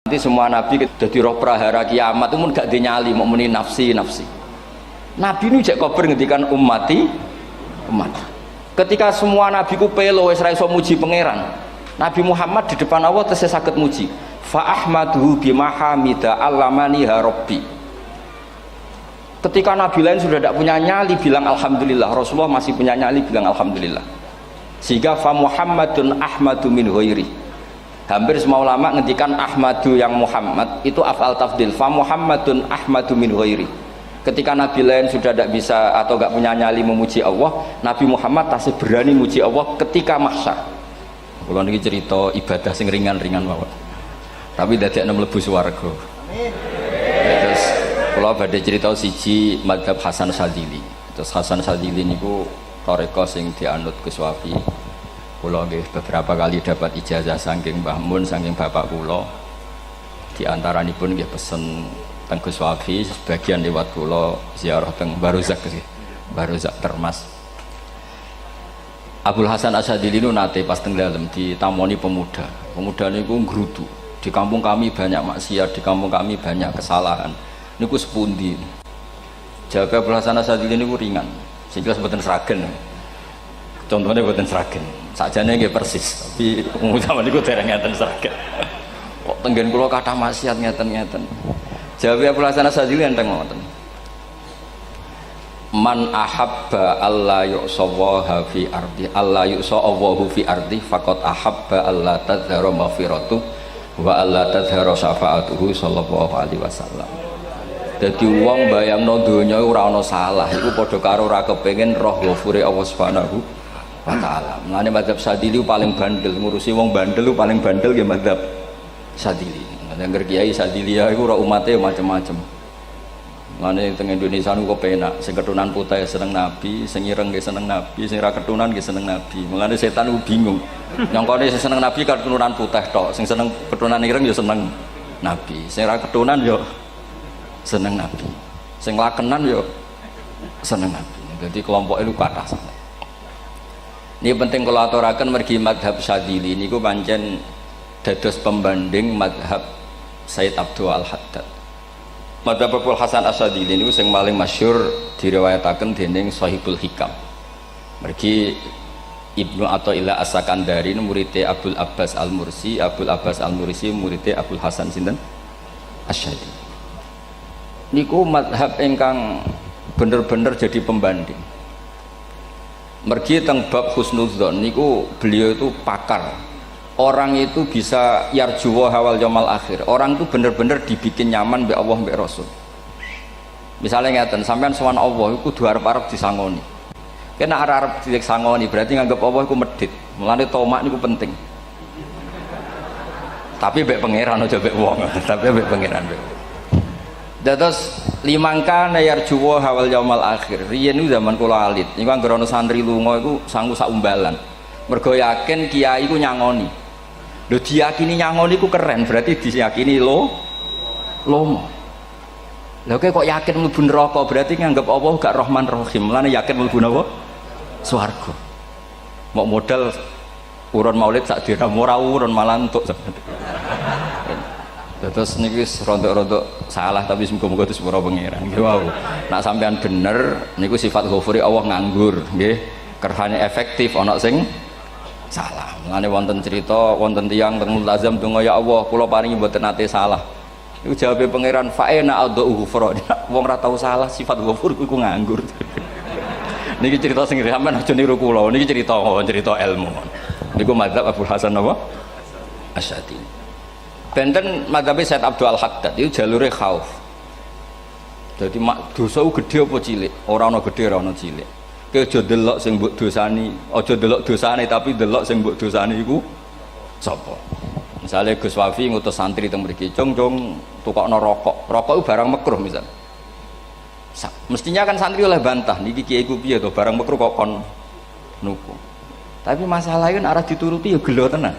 Nanti semua nabi jadi roh prahara kiamat itu pun gak dinyali mau muni nafsi. Nabi ini cek kober ngendikan umat. Ketika semua nabi ku pelo wis ra iso muji pangeran, Nabi Muhammad di depan Allah tesih saged muji. Fa ahmaduhu bima hamida allamani ha rabbi. Ketika nabi lain sudah tidak punya nyali bilang alhamdulillah, Rasulullah masih punya nyali bilang alhamdulillah. Sehingga fa Muhammadun ahmadu min ghairi. Hampir semua ulama ngendikan ahmadu yang Muhammad itu af'al tafdil. Fa Muhammadun ahmadu min ghairi. Ketika nabi lain sudah tidak bisa atau tidak punya nyali memuji Allah, Nabi Muhammad tasih berani memuji Allah ketika mahsyar. Kula niki cerita ibadah sing ringan-ringan mawon. Tapi dadekno mlebu swarga. Amin. Terus kula badhe cerita siji mazhab Hasan Sadzili. Terus Hasan Sadzili niku thariqah sing dianut Gus Wafi. Kula nggih beberapa kali dapat ijazah saking Mbah Mun saking bapak kula. Di antaranipun nggih pesen teng Gus Wafi, sebagian lewat kula ziarah teng Baruzak nggih. Baruzak Termas. Abdul Hasan Asyadili itu nate pas teng dalem ditamoni pemuda. Pemuda niku ngrutu. Di kampung kami banyak maksiat, di kampung kami banyak kesalahan. Niku sepundi? Jawab Abdul Hasan Asyadili niku ringan. Sing jelas mboten sragen. Contohnya mboten sragen. Sakjane nggih persis, tapi umum niku dereng ngeten sragen. Kok tenggen kula kathah maksiat ngeten-ngeten. Jawab Abdul Hasan Asyadili enteng ngoten. Man ahabba alla yu'sawaha fi ardi alla yu'sawahu fi ardi faqad ahabba alla tadhara maghfiratu wa alla tadhara syafaatuhu sallallahu alaihi wasallam. Dadi wong bayangno donya ora ana salah iku padha karo ora kepengin roh ghafure Allah Subhanahu wa taala. Mulane mazhab Sadzili paling bandel, ngurusi wong bandel paling bandel nggih mazhab Sadzili. Angger kiai Sadzili iku ora umate macam-macam. Mulane teng Indonesia niku kepenak, sing keturunan putih seneng nabi, sing ireng nggih seneng nabi, sing ra keturunan nggih seneng nabi. Mulane setan ku bingung. Nyangkone sing seneng nabi keturunan putih tok, sing seneng keturunan ireng ya seneng nabi, sing ra keturunan ya seneng nabi, sing lakenan ya seneng nabi. Jadi kelompok itu kathah sangat. Ini penting kalau aturaken mergi madhab Sadzili niku pancen dados pembanding madhab Sayyid Abdul Al-Haddad. Madhab Abdul Hasan Asyadili niku sing paling masyhur diriwayataken dening Shahibul Hikam. Mergi Ibnu Athaillah As-Sakandari muridé Abdul Abbas Al-Mursi, Abdul Abbas Al-Mursi muridé Abdul Hasan sinten Asyadili. Niku madhab ingkang bener-bener jadi pembanding. Mergi teng bab husnudzon niku beliau itu pakar. Orang itu bisa yarjuwa hawal yaumil akhir. Orang itu bener-bener dibikin nyaman mbek Allah mbek Rasul. Misalnya ngeten, sampean sowan Allah iku kudu arep-arep disangoni. Kena arep disangoni berarti nganggep Allah iku medhit. Mulane tomak niku penting. Tapi mbek pangeran aja mbek wong, tapi mbek pangeran mbek. Dados limangka yarjuwa hawal yaumil akhir. Riyen niku zaman kula alit, niku anggere ana santri lunga iku sanggu sak umbalan. Mergo yakin kiai iku nyangoni. Lho diyakini nyangoni ku keren, berarti diyakini lomo. Lha kok yakin mlebu neraka, berarti nganggep Allah gak Rahman Rahim. Mulane yakin mlebu napa? Swarga. Mau modal urun maulid sak dirham ora urun malah entuk. Terus niki rontok-rontok salah tapi semoga-moga itu sepura pangeran. Nggih wau. Nek sampean bener niku sifat ghafuri Allah nganggur, nggih. Kerhane efektif ana sing salah. Mulane wonten cerita wonten tiyang teng multazam donga ya Allah kula paringi mboten nate salah. Iku jawabe pangeran fa'ina adhu ghufra. Wong ora tau salah sifat ghafur iku nganggur. Niki cerita sing sampean aja niru kula. Niki cerita ilmu. Niku mazhab Abdul Hasan apa? Asyadili. Benten mazhab Sayyid Abdul Al-Haddad itu jalure khauf. Jadi dosa gede apa cilik? Ora ana gede ora ana cilik. Aja delok sing mbok dosani, aja delok dosane tapi delok sing mbok dosani iku sapa. Misale Gus Wafi ngutus santri teng mriki, "Cung, tukokno rokok." Rokok itu barang makruh misal. Mestinya kan santri oleh bantah, niki kiai ku piye to barang makruh kok kon nuku. Tapi masalahnya kan arah dituruti ya gelo tenan.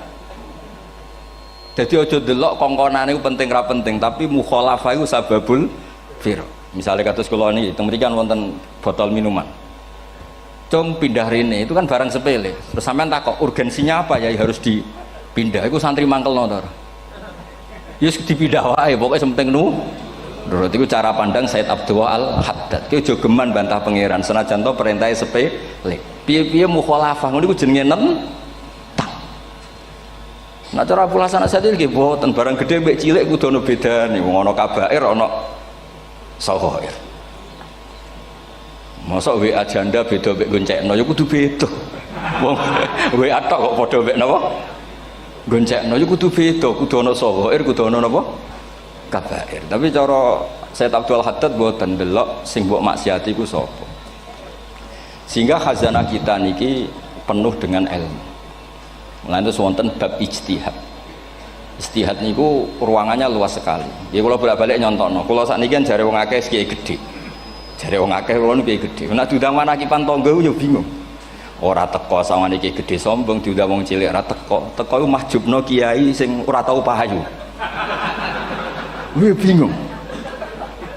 Jadi aja delok kongkonane iku penting ra penting, tapi mukhalafah iku sababul fir. Misalnya kados kula niki teng mriki kan wonten botol minuman. Cung pindah rene itu kan barang sepele. Terus sampean takok urgensinya apa ya harus dipindah. Iku santri mangkelno to. Ya dipindah wae, pokoke penting nurut. Iku cara pandang Said Abdul Al-Haddad. Ki aja geman bantah pangeran senajan to perintahe sepele. Piye-piye mukhalafah ngono iku jenenge nentang. Nah cara Abdul Hasan Asy'ari nggih boten barang gedhe mbek cilik kudu ana bedane. Wong ana kabair ana saghair. Mosok WA janda beda mbek goncekno ya kudu beda. Wong WA tok kok padha mbek napa? Goncekno ya kudu beda, kudu ana saghair, kudu ana napa? Kabair. Tapi cara Said Abdul Haddad mboten delok sing mbok maksiati ku sapa. Sehingga khazanah kita niki penuh dengan ilmu. Mulane itu wonten bab ijtihad. Ijtihad niku ruangannya luas sekali. Ya kula bolak-balik nyontokno. Kula sakniki kan jare wong akeh kiai gedhe. Jare wong akeh kula niku kiai gedhe. Nek diundang manakipan tangga yo bingung. Ora teko sawane kiai gedhe sombong diundang wong cilik ora teko. Teko iku mahjubno kiai sing ora tau pahayu. Wih bingung.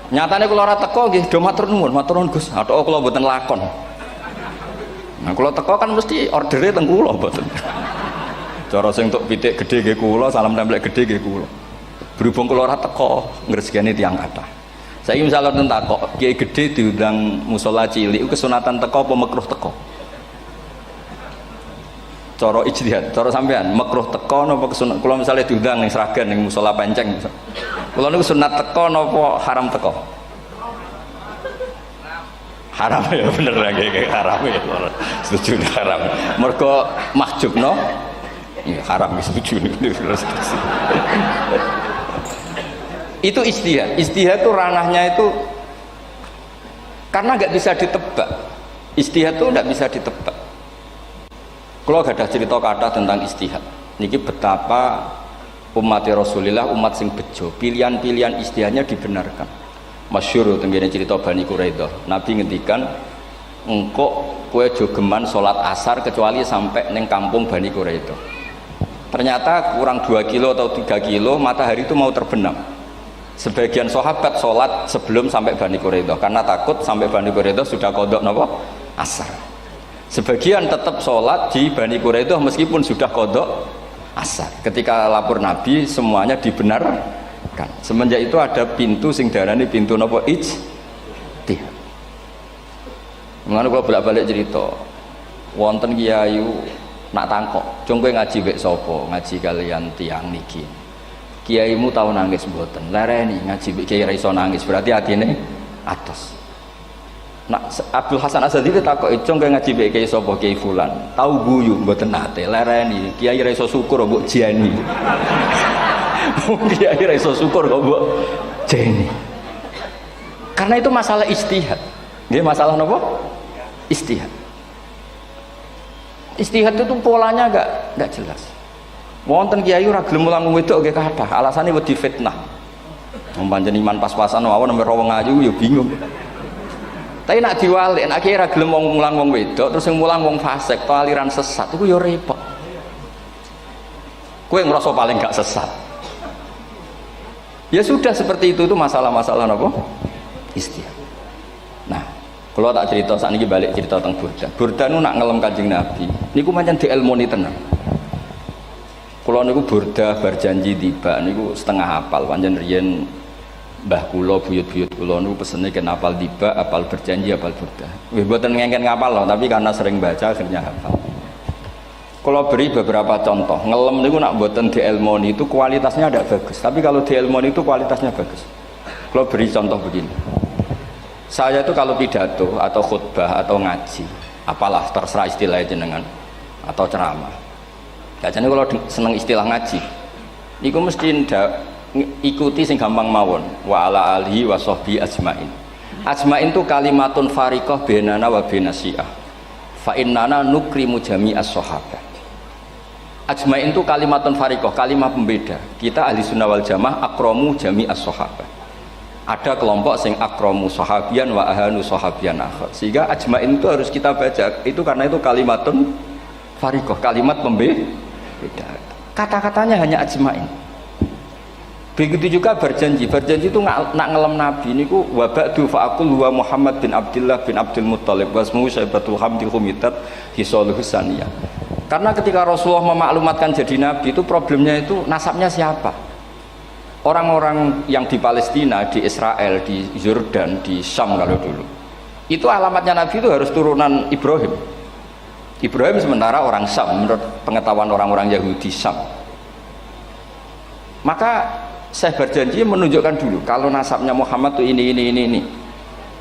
Nyatane kula ora teko nggih do matur nuwun Gus. Athok kula mboten lakon. Nah kula teko kan mesti ordere teng kula mboten. Cara sing tok pitik gedhe nggih kula, salam templek gedhe nggih kula. Berhubung kula ora teko ngresgeni tiyang kathah. Saiki misal wonten takok, kiai gedhe diundang musala cilik kesunatan teko apa makruh teko? Cara ijtihad, cara sampean makruh teko napa kesunat? Kula misale diundang ning Sragen ning musala Penceng. Kula niku sunat teko napa haram teko? Haram ya bener nggih haram ya. Setuju haram. Mergo mahjubno ya haram setuju niku. Itu ijtihad. Ijtihad itu ranahnya itu karena nggak bisa ditebak. Ijtihad itu nggak bisa ditebak. Kalau gak ada cerita kata tentang ijtihad, niki betapa umat Rasulullah umat sing bejo, pilihan-pilihan ijtihadnya dibenarkan. Masyhur tenggene cerita Bani Quraidah. Nabi ngendikan, engkau kue jogeman sholat asar kecuali sampai neng kampung Bani Quraidah. Ternyata kurang 2 kilo atau 3 kilo matahari itu mau terbenam. Sebagian sahabat sholat sebelum sampai Bani Quraidah karena takut sampai Bani Quraidah sudah kodok napa asar. Sebagian tetap sholat di Bani Quraidah meskipun sudah kodok asar. Ketika lapor Nabi semuanya dibenarkan. Semenjak itu ada pintu sing darani pintu napa ijtihad. Mulane kula bolak-balik cerita. Wonten kiai nak tangkok, "Jong kowe ngaji wek sapa? Ngaji kalian tiang niki." Kiaimu tau nangis mboten? Lereni ngaji wek kiai ra iso nangis, berarti atine atos. Nak Abdul Hasan Asy'ari takok, "Jong kowe ngaji wek kiai sapa? Kiai fulan." Tau guyu mboten nate, lereni. Kiai ra iso syukur mbok jeni. Kiai ra iso syukur kok mbok jeni. Karena itu masalah ijtihad. Nggih, masalah napa? Ijtihad. Ijtihad itu polanya enggak jelas. Wonten kiai ora gelem mulang wedok nggih kathah, alasane wedi fitnah. Wong pancen iman pas-pasan mawon nembe wong ayu ya bingung. Tapi nak diwalik, nak kiai ora gelem mulang wong wedok, terus sing mulang wong fasik, to aliran sesat iku ya repot. Kowe ngerasa paling gak sesat. Ya sudah seperti itu masalah-masalah napa? Ijtihad. Nah, kalau tak cerita saat ini balik cerita tentang Burda. Burda nu nak ngelem Kanjeng Nabi. Niku pancen dielmoni tenan. Kalau niku Burda berjanji tiba niku setengah hafal. Pancen riyen mbah kula buyut-buyut kula niku pesene ken hafal tiba, hafal berjanji, hafal Burda. Wis mboten ngengken ngapal loh, tapi karena sering baca akhirnya hafal. Kalau beri beberapa contoh, ngelem niku nak mboten dielmoni itu kualitasnya tidak bagus. Tapi kalau dielmoni itu kualitasnya bagus. Kalau beri contoh begini. Saya itu kalau pidato atau khutbah atau ngaji, apalah terserah istilah jenengan atau ceramah. Biasanya kalau seneng istilah ngaji, niku mesti ikuti sing gampang mawon. Wa ala alihi wa sahbi ajmain. Ajmain itu kalimatun fariqah bainana wa bainasyiah. Fa innana nukrimu jami'as sahabat. Ajmain itu kalimatun fariqah, kalimat pembeda. Kita ahli sunnah wal jamaah akramu jami'as sahabat. Ada kelompok sing akramu sahabian wa ahanu sahabian akhir. Sehingga ajmain itu harus kita baca. Itu karena itu kalimatun fariqah, kalimat pembeda. Kata-katanya hanya ajmain. Begitu juga berjanji. Berjanji itu nak ngelem Nabi niku wa ba'du fa'aqul wa Muhammad bin Abdullah bin Abdul Muttalib wasmu Syaibatul Hamdi Humitat Hisaluhus Saniyah. Karena ketika Rasulullah memaklumatkan jadi Nabi itu problemnya itu nasabnya siapa? orang-orang yang di Palestina, di Israel, di Yordan, di Syam kalau dulu itu alamatnya Nabi itu harus turunan Ibrahim. Ibrahim sementara orang Syam menurut pengetahuan orang-orang Yahudi Syam. Maka saya berjanji menunjukkan dulu kalau nasabnya Muhammad tuh ini.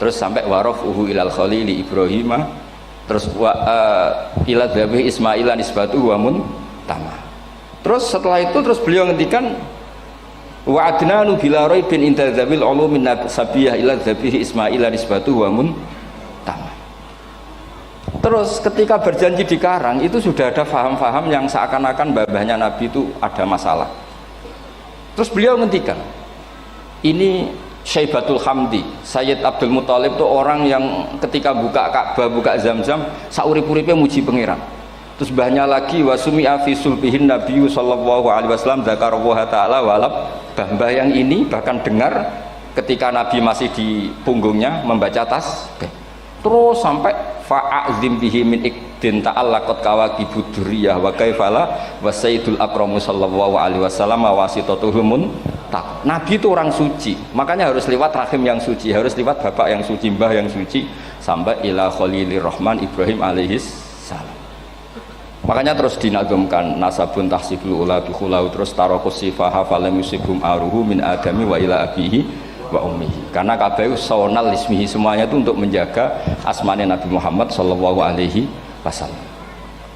Terus sampai warafuhu ilal khalili Ibrahim, terus ila dzabih Ismail nisbatu wa muntama. Terus setelah itu terus beliau ngendikan wa adnanu bila raibin inda dzabil ulumin sabiyah ila dzabih Ismail nisbatu wa muntama. Terus ketika berjanji di Karang itu sudah ada faham-faham yang seakan-akan babahnya Nabi itu ada masalah. Terus beliau ngendikan ini Syaibatul Hamdi, Sayyid Abdul Muthalib itu orang yang ketika buka Ka'bah, buka Zam-Zam, saurip-uripnya muji pangeran. Terus banyak lagi wasumi'a fi sulbihin Nabiyyu sallallahu alaihi wasallam dzakarallaha ta'ala walab. Mbah yang ini bahkan dengar ketika Nabi masih di punggungnya membaca tasbih. Terus sampai fa'azim bihi min ikdin ta'allaqat kawakibud durriyah wa kaifala wa sayyidul akramu sallallahu alaihi wasallam wasitatuhumun. Nabi itu orang suci, makanya harus lewat rahim yang suci, harus lewat bapak yang suci, mbah yang suci, sampai ila khalilir rahman Ibrahim alaihis salam. Makanya terus dinagumkan nasabun tahsibul ula bikhulau, terus tarokus sifaha falam yusibum aruhu min adami wa ila abihi wa ummihi. Karena kabeh sonal ismihi, semuanya itu untuk menjaga asmane Nabi Muhammad sallallahu alaihi wasallam.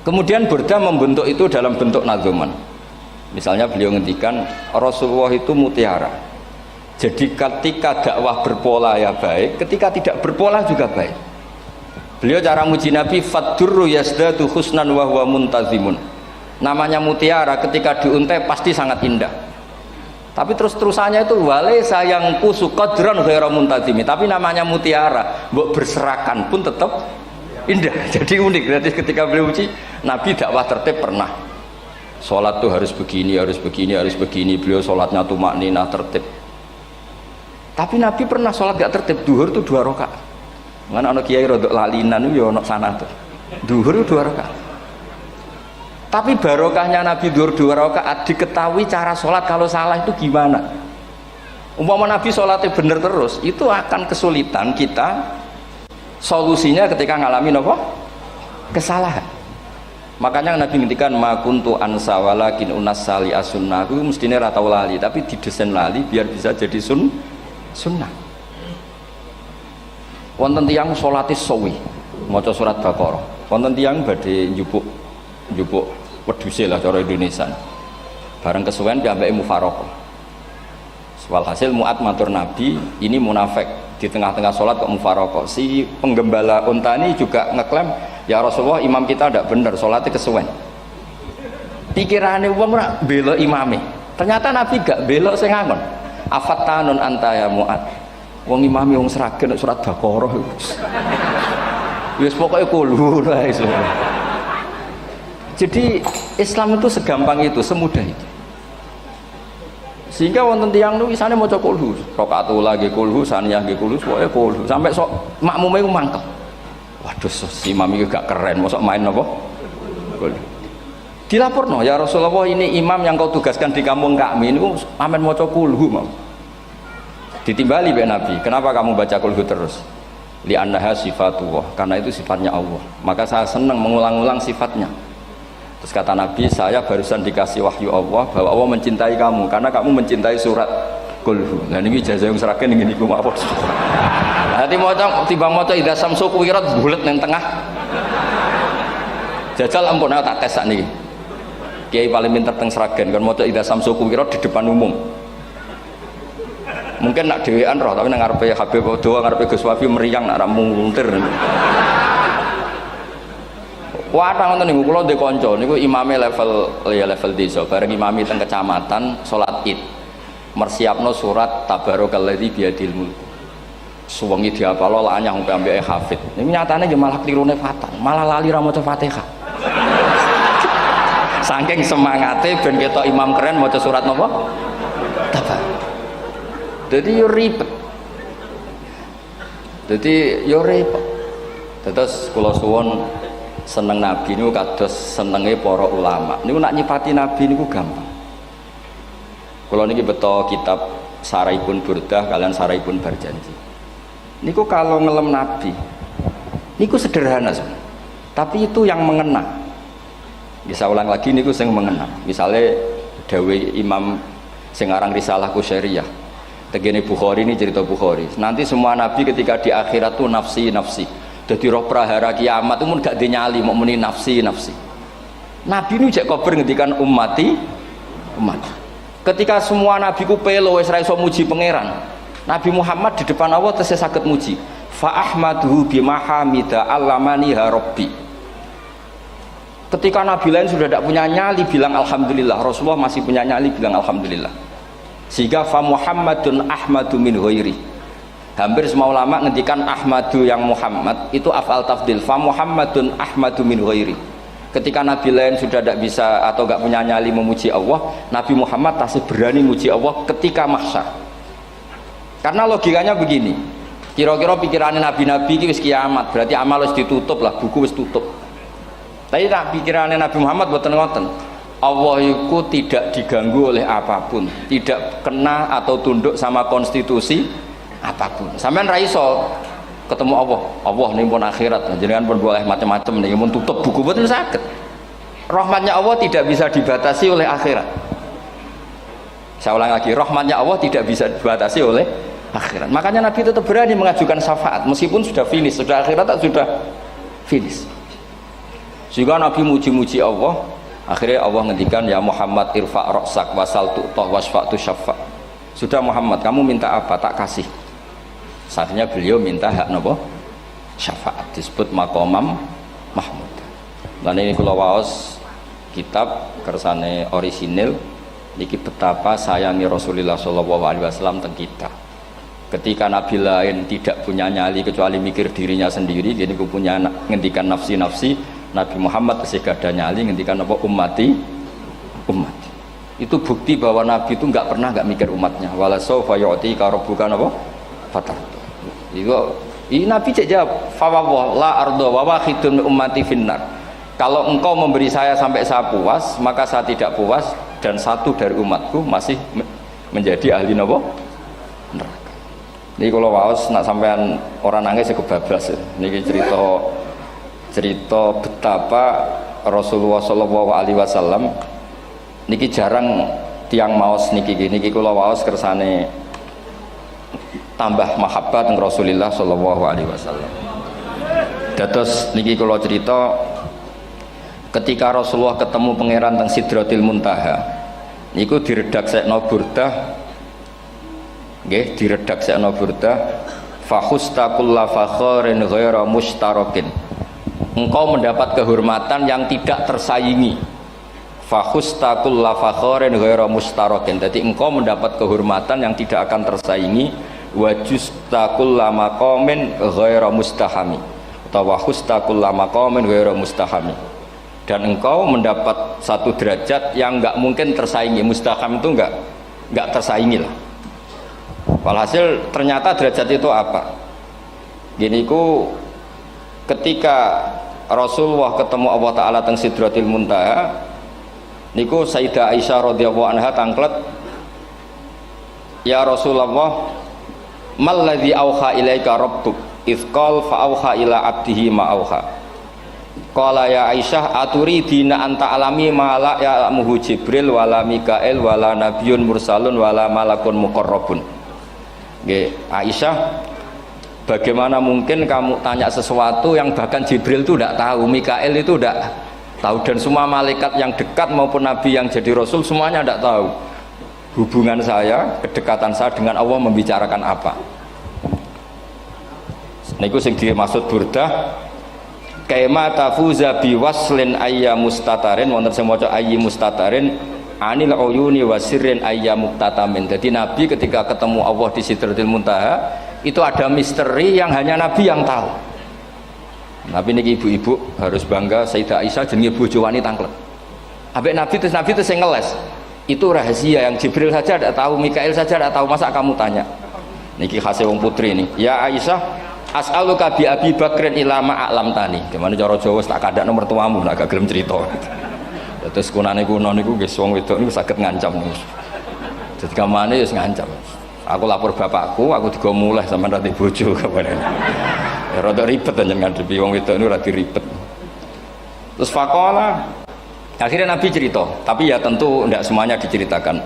Kemudian Burda membentuk itu dalam bentuk nazuman. Misalnya beliau ngendikan Rasulullah itu mutiara. Jadi ketika dakwah berpola ya baik, ketika tidak berpola juga baik. Beliau cara muji Nabi faddurru yazdadu husnan wa huwa muntazimun. Namanya mutiara ketika diuntai pasti sangat indah. Tapi terus-terusannya itu wale sayangku suqadran ghairu muntazimi. Tapi namanya mutiara, mbok berserakan pun tetap indah. Jadi unik. Berarti ketika beliau uji Nabi dakwah tertib pernah. Sholat tuh harus begini, harus begini, harus begini. Beliau sholatnya tuh makninah tertib. Tapi Nabi pernah sholat gak tertib. Duhur tuh 2 rakaat. Mana anak kiai rodok lalinan itu ya anak sana tuh. Duhur itu 2 rakaat. Tapi barokahnya Nabi duhur 2 rakaat diketahui cara sholat kalau salah itu gimana. Umpama Nabi sholatnya bener terus, itu akan kesulitan kita solusinya ketika ngalamin apa? Kesalahan. Makanya Nabi ngendikan ma kuntu ansa walakin unassali as-sunnah. Itu mestine ra tau lali, tapi didesain lali biar bisa jadi sunnah. Wonten tiyang salate suwi maca surat Baqarah. Wonten tiyang badhe njupuk wedhuse lah cara Indonesia. Bareng kesuwen piyambake mufaraqah. Walhasil Mu'ad matur Nabi, ini munafik di tengah-tengah sholat kok mufaraqah. Si penggembala unta ini juga ngeklaim, ya Rasulullah imam kita tidak benar, sholatnya kesuwen. Pikirannya wong ora bela imame. Ternyata Nabi gak bela sing ngangon. Afattanun anta ya Mu'ad. Wong imame wong seragen surat Baqarah. Wis pokoke kulo wae. Jadi Islam itu segampang itu, semudah itu. Sehingga wonten tiyang niku isane maca kulhu, rakaat ula nggih kulhu, saniyah nggih kulhu, pokoke kulhu. Sampai sok makmume ku mangkel. Waduh, si imam itu gak keren, mosok main apa? Kulhu. Dilaporno, ya Rasulullah ini imam yang kau tugaskan di kampung kami ini amen maca kulhu mau. Ditimbali be Nabi, kenapa kamu baca kulhu terus? Li annaha sifatullah, karena itu sifatnya Allah. Maka saya senang mengulang-ulang sifatnya. Terus kata Nabi, saya barusan dikasih wahyu Allah bahwa Allah mencintai kamu karena kamu mencintai surat kulhu. Nah ini ijazah yang seragam ini niku mawon. Nanti maca timbang maca idza samsu kuwirat bulet nang tengah. Jajal ampun aku tak tes sakniki. Kiai paling pinter teng Sragen kan maca idza samsu kuwirat di depan umum. Mungkin nak dhewean roh tapi nang ngarepe Habib doa ngarepe Gus Wafi meriang nak ra muntir. Watang ngoten niku kula ndek kanca niku imame level desa bareng imami teng kecamatan salat Id. Mersiapno surat tabarakallazi biyadil mulk. Suwengi diapalo lanyah sampe ambeke hafid. Niku nyatane ya malah klirune fatal, malah lali ra maca Fatihah. Saking semangate ben ketok imam keren maca surat napa? Tabar. Dadi yo ribet. Terus kula suwun seneng Nabi niku kados senenge para ulama. Niku nak nyipati Nabi niku gampang. Kalau niki beto kitab Saraipun Burdah kalian Saraipun Barjanji. Niku kalau ngelem Nabi, niku sederhana sebenarnya. Tapi itu yang mengena. Bisa ulang lagi niku sing mengena. Misalnya Dawe Imam sing aran Risalah Qusyariyah. Tegene Bukhari ini cerita Bukhari. Nanti semua nabi ketika di akhirat tuh nafsi. Jadi roh prahara kiamat itu mun gak dinyali mau muni nafsi. Nabi ini jek kober ngendikan umat. Ketika semua nabi ku pelo wis ra iso muji pangeran, Nabi Muhammad di depan Allah tesih saged muji. Fa ahmaduhu bima hamida allamani ha rabbi. Ketika nabi lain sudah tidak punya nyali bilang alhamdulillah, Rasulullah masih punya nyali bilang alhamdulillah. Sehingga fa Muhammadun ahmadu min ghairi. Hampir semua ulama ngendikan ahmadu yang Muhammad itu afal tafdil. Fa Muhammadun ahmadu min ghairi. Ketika nabi lain sudah tidak bisa atau tidak punya nyali memuji Allah, Nabi Muhammad masih berani memuji Allah ketika mahsyar. Karena logikanya begini, kira-kira pikirannya nabi-nabi ini wis kiamat, berarti amal wis ditutup lah, buku wis tutup. Tapi pikirannya Nabi Muhammad boten ngoten. Allah itu tidak diganggu oleh apapun, tidak kena atau tunduk sama konstitusi apapun. Sampean ra iso ketemu Allah nih pun akhirat, jenengan pun boleh macam-macam nih, pun tutup buku betul sakit. Rahmatnya Allah tidak bisa dibatasi oleh akhirat. Saya ulang lagi, rahmatnya Allah tidak bisa dibatasi oleh akhirat. Makanya Nabi tetap berani mengajukan syafaat meskipun sudah finish, sudah akhirat sudah finish. Sehingga Nabi muji-muji Allah, akhirnya Allah ngendikan ya Muhammad irfa' ra'sak wasal tu'tah wasfa'tu syafa'. Sudah Muhammad, kamu minta apa tak kasih. Saatnya beliau minta hak nopo syafaat, disebut maqamam mahmud. Lan ini kula waos kitab kersane orisinil niki betapa sayangi Rasulullah sallallahu alaihi wasallam teng kita. Ketika nabi lain tidak punya nyali kecuali mikir dirinya sendiri, dia niku punya ngendikan nafsi, Nabi Muhammad tasih gada nyali ngendikan apa ummati. Itu bukti bahwa nabi itu enggak pernah enggak mikir umatnya. Wala sawfa yu'tika rabbuka apa? Fatar. Ini Nabi cek jawab fawwah la ardo wa wahidun ummati finnar. Kalau engkau memberi saya sampai saya puas, maka saya tidak puas dan satu dari umatku masih menjadi ahli neraka. Ini kalau waos nak sampean orang nangis kebablas. Ini cerita betapa Rasulullah Shallallahu Alaihi Wasallam. Niki jarang tiang maos niki kalau waos kersane tambah mahabbat dengan Rasulullah Shallallahu Alaihi Wasallam. Dados niki kalau cerita ketika Rasulullah ketemu pangeran teng Sidratil Muntaha, niku diredaksekno burdah, nggih diredaksekno burdah, fakhusta kulla fakharin ghaira mustarakin. Engkau mendapat kehormatan yang tidak tersaingi. Fakhusta kulla fakharin ghaira mustarakin. Jadi engkau mendapat kehormatan yang tidak akan tersaingi. Wajusta kulla maqamin ghaira mustahami atau wahusta kulla maqamin ghaira mustahami, dan engkau mendapat satu derajat yang enggak mungkin tersaingi. Mustaham itu enggak tersaingi lah. Walhasil ternyata derajat itu apa? Gini ku ketika Rasulullah ketemu Allah Ta'ala teng Sidratil Muntaha niku Sayyidah Aisyah radhiyallahu anha tangklet, ya Rasulullah malladzi auha ilaika rabbuk ifqal fa auha ila abdihi ma auha. Qala ya Aisyah aturidina anta alami ma la ya'lamuhu Jibril wala Mikail wala nabiyyun mursalun wala malakun muqarrabun. Nggih, Aisyah, bagaimana mungkin kamu tanya sesuatu yang bahkan Jibril itu tidak tahu, Mikail itu tidak tahu, dan semua malaikat yang dekat maupun nabi yang jadi rasul semuanya tidak tahu hubungan saya, kedekatan saya dengan Allah membicarakan apa. Niku sing dimaksud burdah kaima tafuza biwaslin ayya mustatarin, wonten sing maca ayyi mustatarin anil uyuni wasirrin ayya muktatamin. Jadi Nabi ketika ketemu Allah di Sidratil Muntaha itu ada misteri yang hanya Nabi yang tahu. Nabi niki ibu-ibu harus bangga, Sayyidah Aisyah jenenge bojo wanita tangklet. Ambek Nabi itu sing ngeles. Itu rahasia yang Jibril saja tidak tahu, Mikail saja tidak tahu, masa kamu tanya? Niki khase wong putri ini. Ya Aisyah, as'aluka bi Abi Bakrin ila ma a'lam tani. Gimana cara Jawa tak kadak nomor tuamu, nak gak gelem cerita. Terus kunane kuno niku nggih wong wedok niku saged ngancam niku. Jadi kamane wis ngancam. Aku lapor bapakku, aku juga mulai sama nanti bojo kapan. Ya rada ribet jenengan ngadepi wong wedok niku rada ribet. Terus faqala akhirnya Nabi cerita, tapi ya tentu tidak semuanya diceritakan.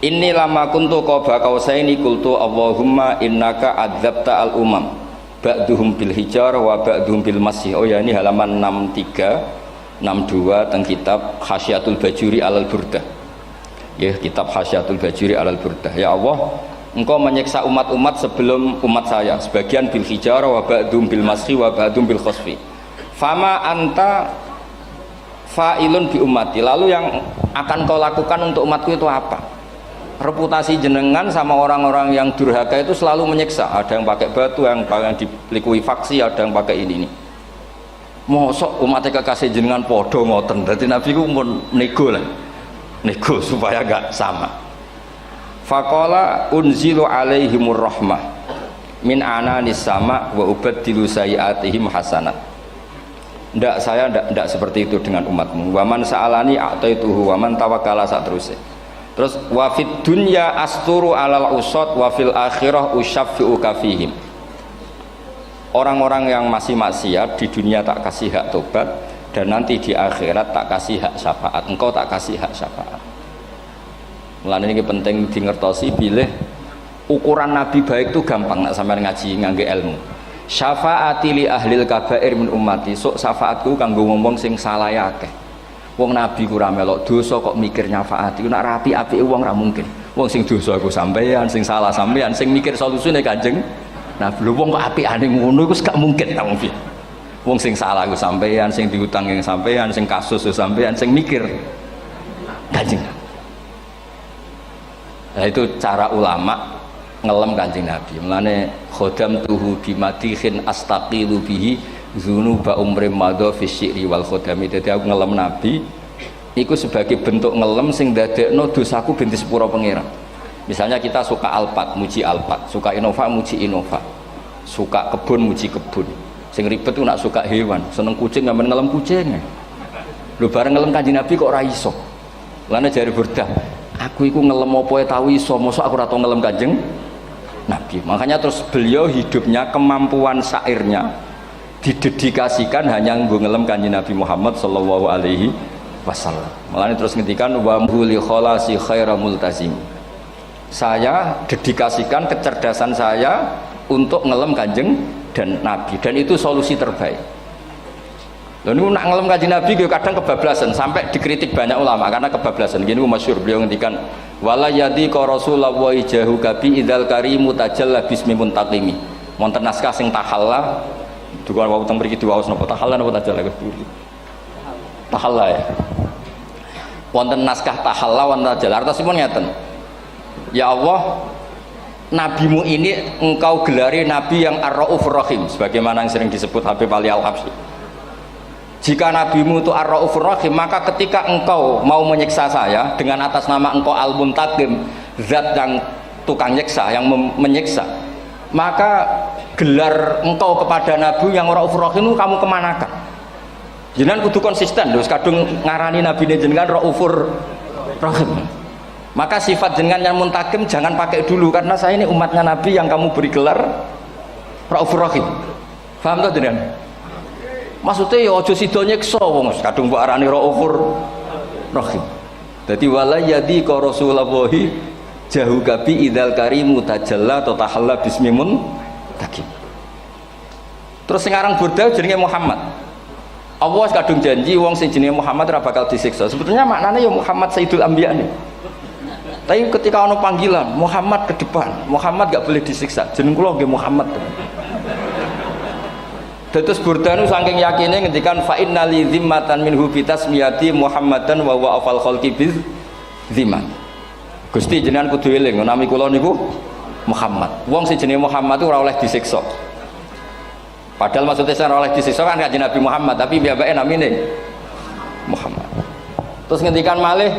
Inni lama kuntu qaba qausaini qultu Allahumma innaka adzabta al umam ba'duhum bil hijar wa ba'duhum bil masih. Oh ya, ini halaman 63 62 teng kitab Hasyiatul Bajuri alal Burdah. Ya, kitab Hasyiatul Bajuri alal Burdah. Ya Allah, Engkau menyiksa umat-umat sebelum umat saya, sebagian bil hijar wa ba'dhum bil masih wa ba'dhum bil khosfi. Fama anta fa'ilun bi ummati. Lalu yang akan kau lakukan untuk umatku itu apa? Reputasi jenengan sama orang-orang yang durhaka itu selalu menyiksa. Ada yang pakai batu, yang dilikuifaksi, ada yang pakai ini. Mosok umatnya kekasih jenengan podo ngoten. Jadi Nabi ku pun nego lah, nego supaya gak sama. Faqala unzilu alaihimur rahmah min ananis sama wa ubaddilu sayiatihim hasanat. Ndak, saya ndak seperti itu dengan umatmu. Waman sa'alani a'taituhu waman tawakkala saterusé. Terus wa fid dunya asturu alal usad wa fil akhirah usyaffi'u kafihim. Orang-orang yang masih maksiat di dunia tak kasih hak tobat, dan nanti di akhirat tak kasih hak syafaat. Engkau tak kasih hak syafaat. Mulane ini penting dingertosi bilih ukuran Nabi baik itu gampang nak sampean ngaji ngangge ilmu. Syafaati li ahlil kabair min ummati. Sok syafaatku kanggo ngomong sing salah akeh. Wong Nabi ku ra melok dosa kok mikir nyafaati. Nek rapi apike wong ra mungkin. Wong sing dosa aku sampean, sing salah sampean, sing mikir solusine Kanjeng. Nah, belum wong kok apikane ngono iku gak mungkin ta wong. Wong sing salah ku sampean, sing diutang yang sampean, sing kasus sampean, sing mikir Kanjeng. Nah, itu cara ulama ngelem Kanjeng Nabi. Mulane khodam tuhu bimadihin astaqilu bihi dzunuba umrim madha fi syi'ri wal khodami. Dadi aku ngelem Nabi iku sebagai bentuk ngelem sing ndadekno dosaku ben disepuro pangeran. Misalnya kita suka Alphard, muji Alphard, suka Innova, muji Innova, suka kebun, muji kebun. Sing ribet tuh nak suka hewan, seneng kucing nggak ngelem kucing. Lu bareng ngelem Kanjeng Nabi kok ora iso. Lane jare Burdah, aku iku ngelem apa tau iso, mosok aku ora tau ngelem Kanjeng Nabi. Makanya terus beliau hidupnya, kemampuan syairnya didedikasikan hanya nggo ngelem Kanjeng Nabi Muhammad sallallahu alaihi wasallam. Mulane terus ngendikan wa huli kholasi khaira multazim. Saya dedikasikan kecerdasan saya untuk ngelem Kanjeng dan Nabi, dan itu solusi terbaik. Lalu nak ngelem Kanjeng Nabi kadang kebablasan, sampai dikritik banyak ulama karena kebablasan. Gini masyhur beliau ngendikan wala yadi ka rasulullah jahu kabi idzal karimu tajalla bismi muntaqimi. Wonten naskah sing tahalla dukan wau teng mriki diwaos napa tahalla napa tajalla tahalla ya. Wonten naskah tahalla wonten tajalla artosipun ngeten. Ya Allah, nabimu ini engkau gelari nabi yang ar-raufur rahim, sebagaimana yang sering disebut Habib Ali Al-Habsyi. Jika nabimu itu ar-raufur rahim, maka ketika engkau mau menyiksa saya dengan atas nama engkau al-muntaqim, zat yang tukang nyiksa, yang menyiksa, maka gelar engkau kepada nabi yang ar-raufur rahim itu kamu kemanakan? Jenengan kudu konsisten, terus kadung ngarani nabi jenengan raufur rahim. Maka sifat jenengan yang muntakim jangan pakai dulu, karena saya ini umatnya Nabi yang kamu beri gelar Raufur Rahim. Paham tak jenengan? Maksudnya ya aja sida nyiksa wong kadung mbok arani Raufur Rahim. Dadi wala yadi ka rasulullahi jahu kabi idzal karimu tajalla tatahalla bismimun takim. Terus sekarang Burdah jenenge Muhammad. Allah kadung janji wong sing jenenge Muhammad ora bakal disiksa. Sebetulnya maknanya ya Muhammad Sayyidul Anbiya nih. Tapi ketika ono panggilan Muhammad ke depan, Muhammad gak boleh disiksa. Jeneng kula nggih Muhammad. Terus Burdah nu saking yakine ngendikan fa innali zimmatan minhu bi tasmiyati Muhammadan wa huwa afal khalqi biz zimman. Gusti jenengan kudu eling nami kula niku Muhammad. Wong sing jenenge Muhammad itu ora oleh disiksa. Padahal maksudnya ora oleh disiksa kan kanjeng Nabi Muhammad, tapi piyambake namine Muhammad. Terus ngendikan malih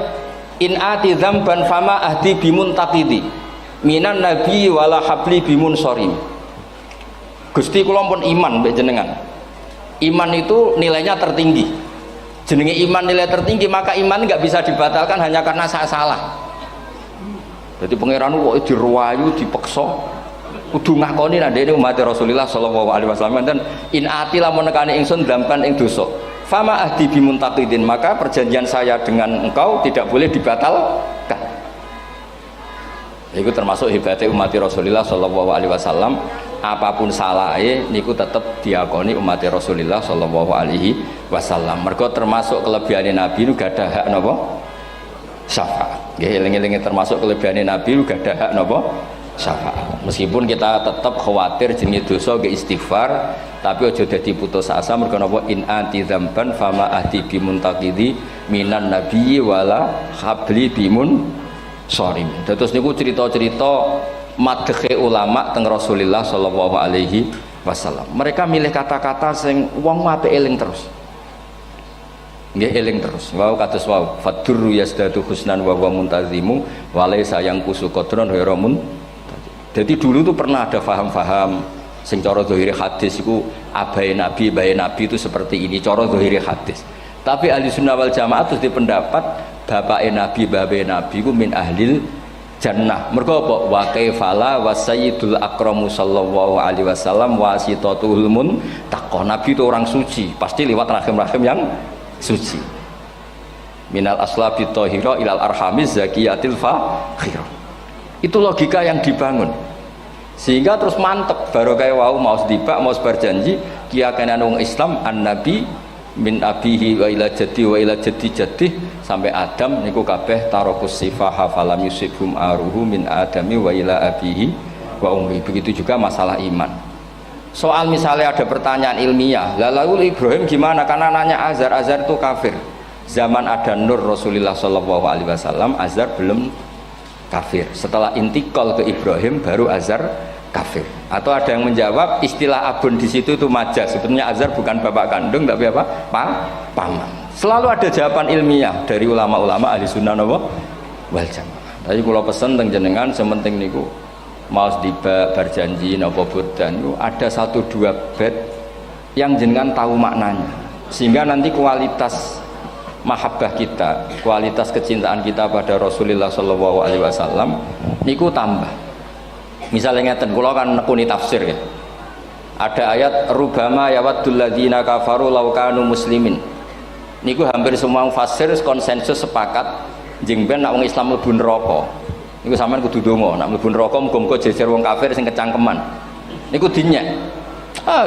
in ati dzamban fama ahdi bimun taqidi minan nabi wala habli bimun sorim. Gusti kula pun iman mbek jenengan. Iman itu nilainya tertinggi. Jenenge iman nilai tertinggi, maka iman nggak bisa dibatalkan hanya karena saya salah. Jadi pangeran kok diruwayu dipeksa kudu ngakoni nek dene umat Rasulullah sallallahu alaihi wasallam dan in ati lamun nekani ingsun damkan ing dosa. Fama ahdi bimuntaqidin, maka perjanjian saya dengan engkau tidak boleh dibatalkan. Itu termasuk hebatnya umat Rasulullah sallallahu alaihi wasallam, apapun salahnya niku tetap diakoni umat Rasulullah sallallahu alaihi wasallam. Mergo termasuk kelebihan Nabi niku gak ada hak napa? Syafaat. Nggih eling-eling termasuk kelebihan Nabi niku gak ada hak napa? Syafaat. Meskipun kita tetap khawatir jenenge dosa ke istighfar, tapi aja dadi putus asa mergo napa in anti dzamban fama ahdi bimuntaqidi minan nabiyyi wala habli bimun sorim. Terus niku cerita-cerita madhe ulama teng Rasulullah sallallahu alaihi wasallam. Mereka milih kata-kata sing wong apik eling terus. Nggih eling terus. Wau kados wau fadurru yasdatu husnan wa huwa muntazimu wa laisa yang kusu qadron ghairu mun. Jadi dulu tuh pernah ada faham-faham sing cara zahiri hadis iku abai nabi itu seperti ini cara zahiri hadis. Tapi ahli sunnah wal jamaah terus di pendapat bapak nabi ku min ahlil jannah. Mergo apa? Wa kaifala wa sayyidul akramu sallallahu alaihi wasallam wasitatul muntaqah. Nabi itu orang suci, pasti lewat rahim-rahim yang suci. Minal aslabi thahira ilal arhamiz zakiyatil fakhira. Itu logika yang dibangun. Sehingga terus mantep barokah wau mau sedibak mau berjanji kiyakan wong Islam an-nabi min abihi wa ila jaddi jaddi sampai Adam niku kabeh tarokus sifaha falam yusibhum aruhu min adami wa ila abihi wa ummi. Begitu juga masalah iman. Soal misalnya ada pertanyaan ilmiah, lalu Ibrahim gimana? Karena nanya Azar itu kafir. Zaman ada Nur Rasulullah sallallahu alaihi wasallam, Azar belum kafir. Setelah intikal ke Ibrahim baru Azar kafir. Atau ada yang menjawab istilah abun di situ itu majaz. Sebetulnya Azar bukan bapak kandung tapi apa? Paman. Selalu ada jawaban ilmiah dari ulama-ulama ahli sunnah wal jamaah. Tapi kalau pesen teng jenengan sementing niku mau sedibak berjanji napa bodan itu ada 1-2 bait yang jenengan tahu maknanya. Sehingga nanti kualitas mahabbah kita, kualitas kecintaan kita pada Rasulullah sallallahu alaihi wasallam niku tambah. Misalnya ngeten, kula kan nekuni tafsir ya. Ada ayat rubama yawaddul ladzina kafaru law kanu muslimin. Niku hampir semua mufassir konsensus sepakat jeng ben nek wong Islam mlebu neraka. Niku sampean kudu donga, nek mlebu neraka muga-muga jejer wong kafir sing kecangkeman. Niku dinyek.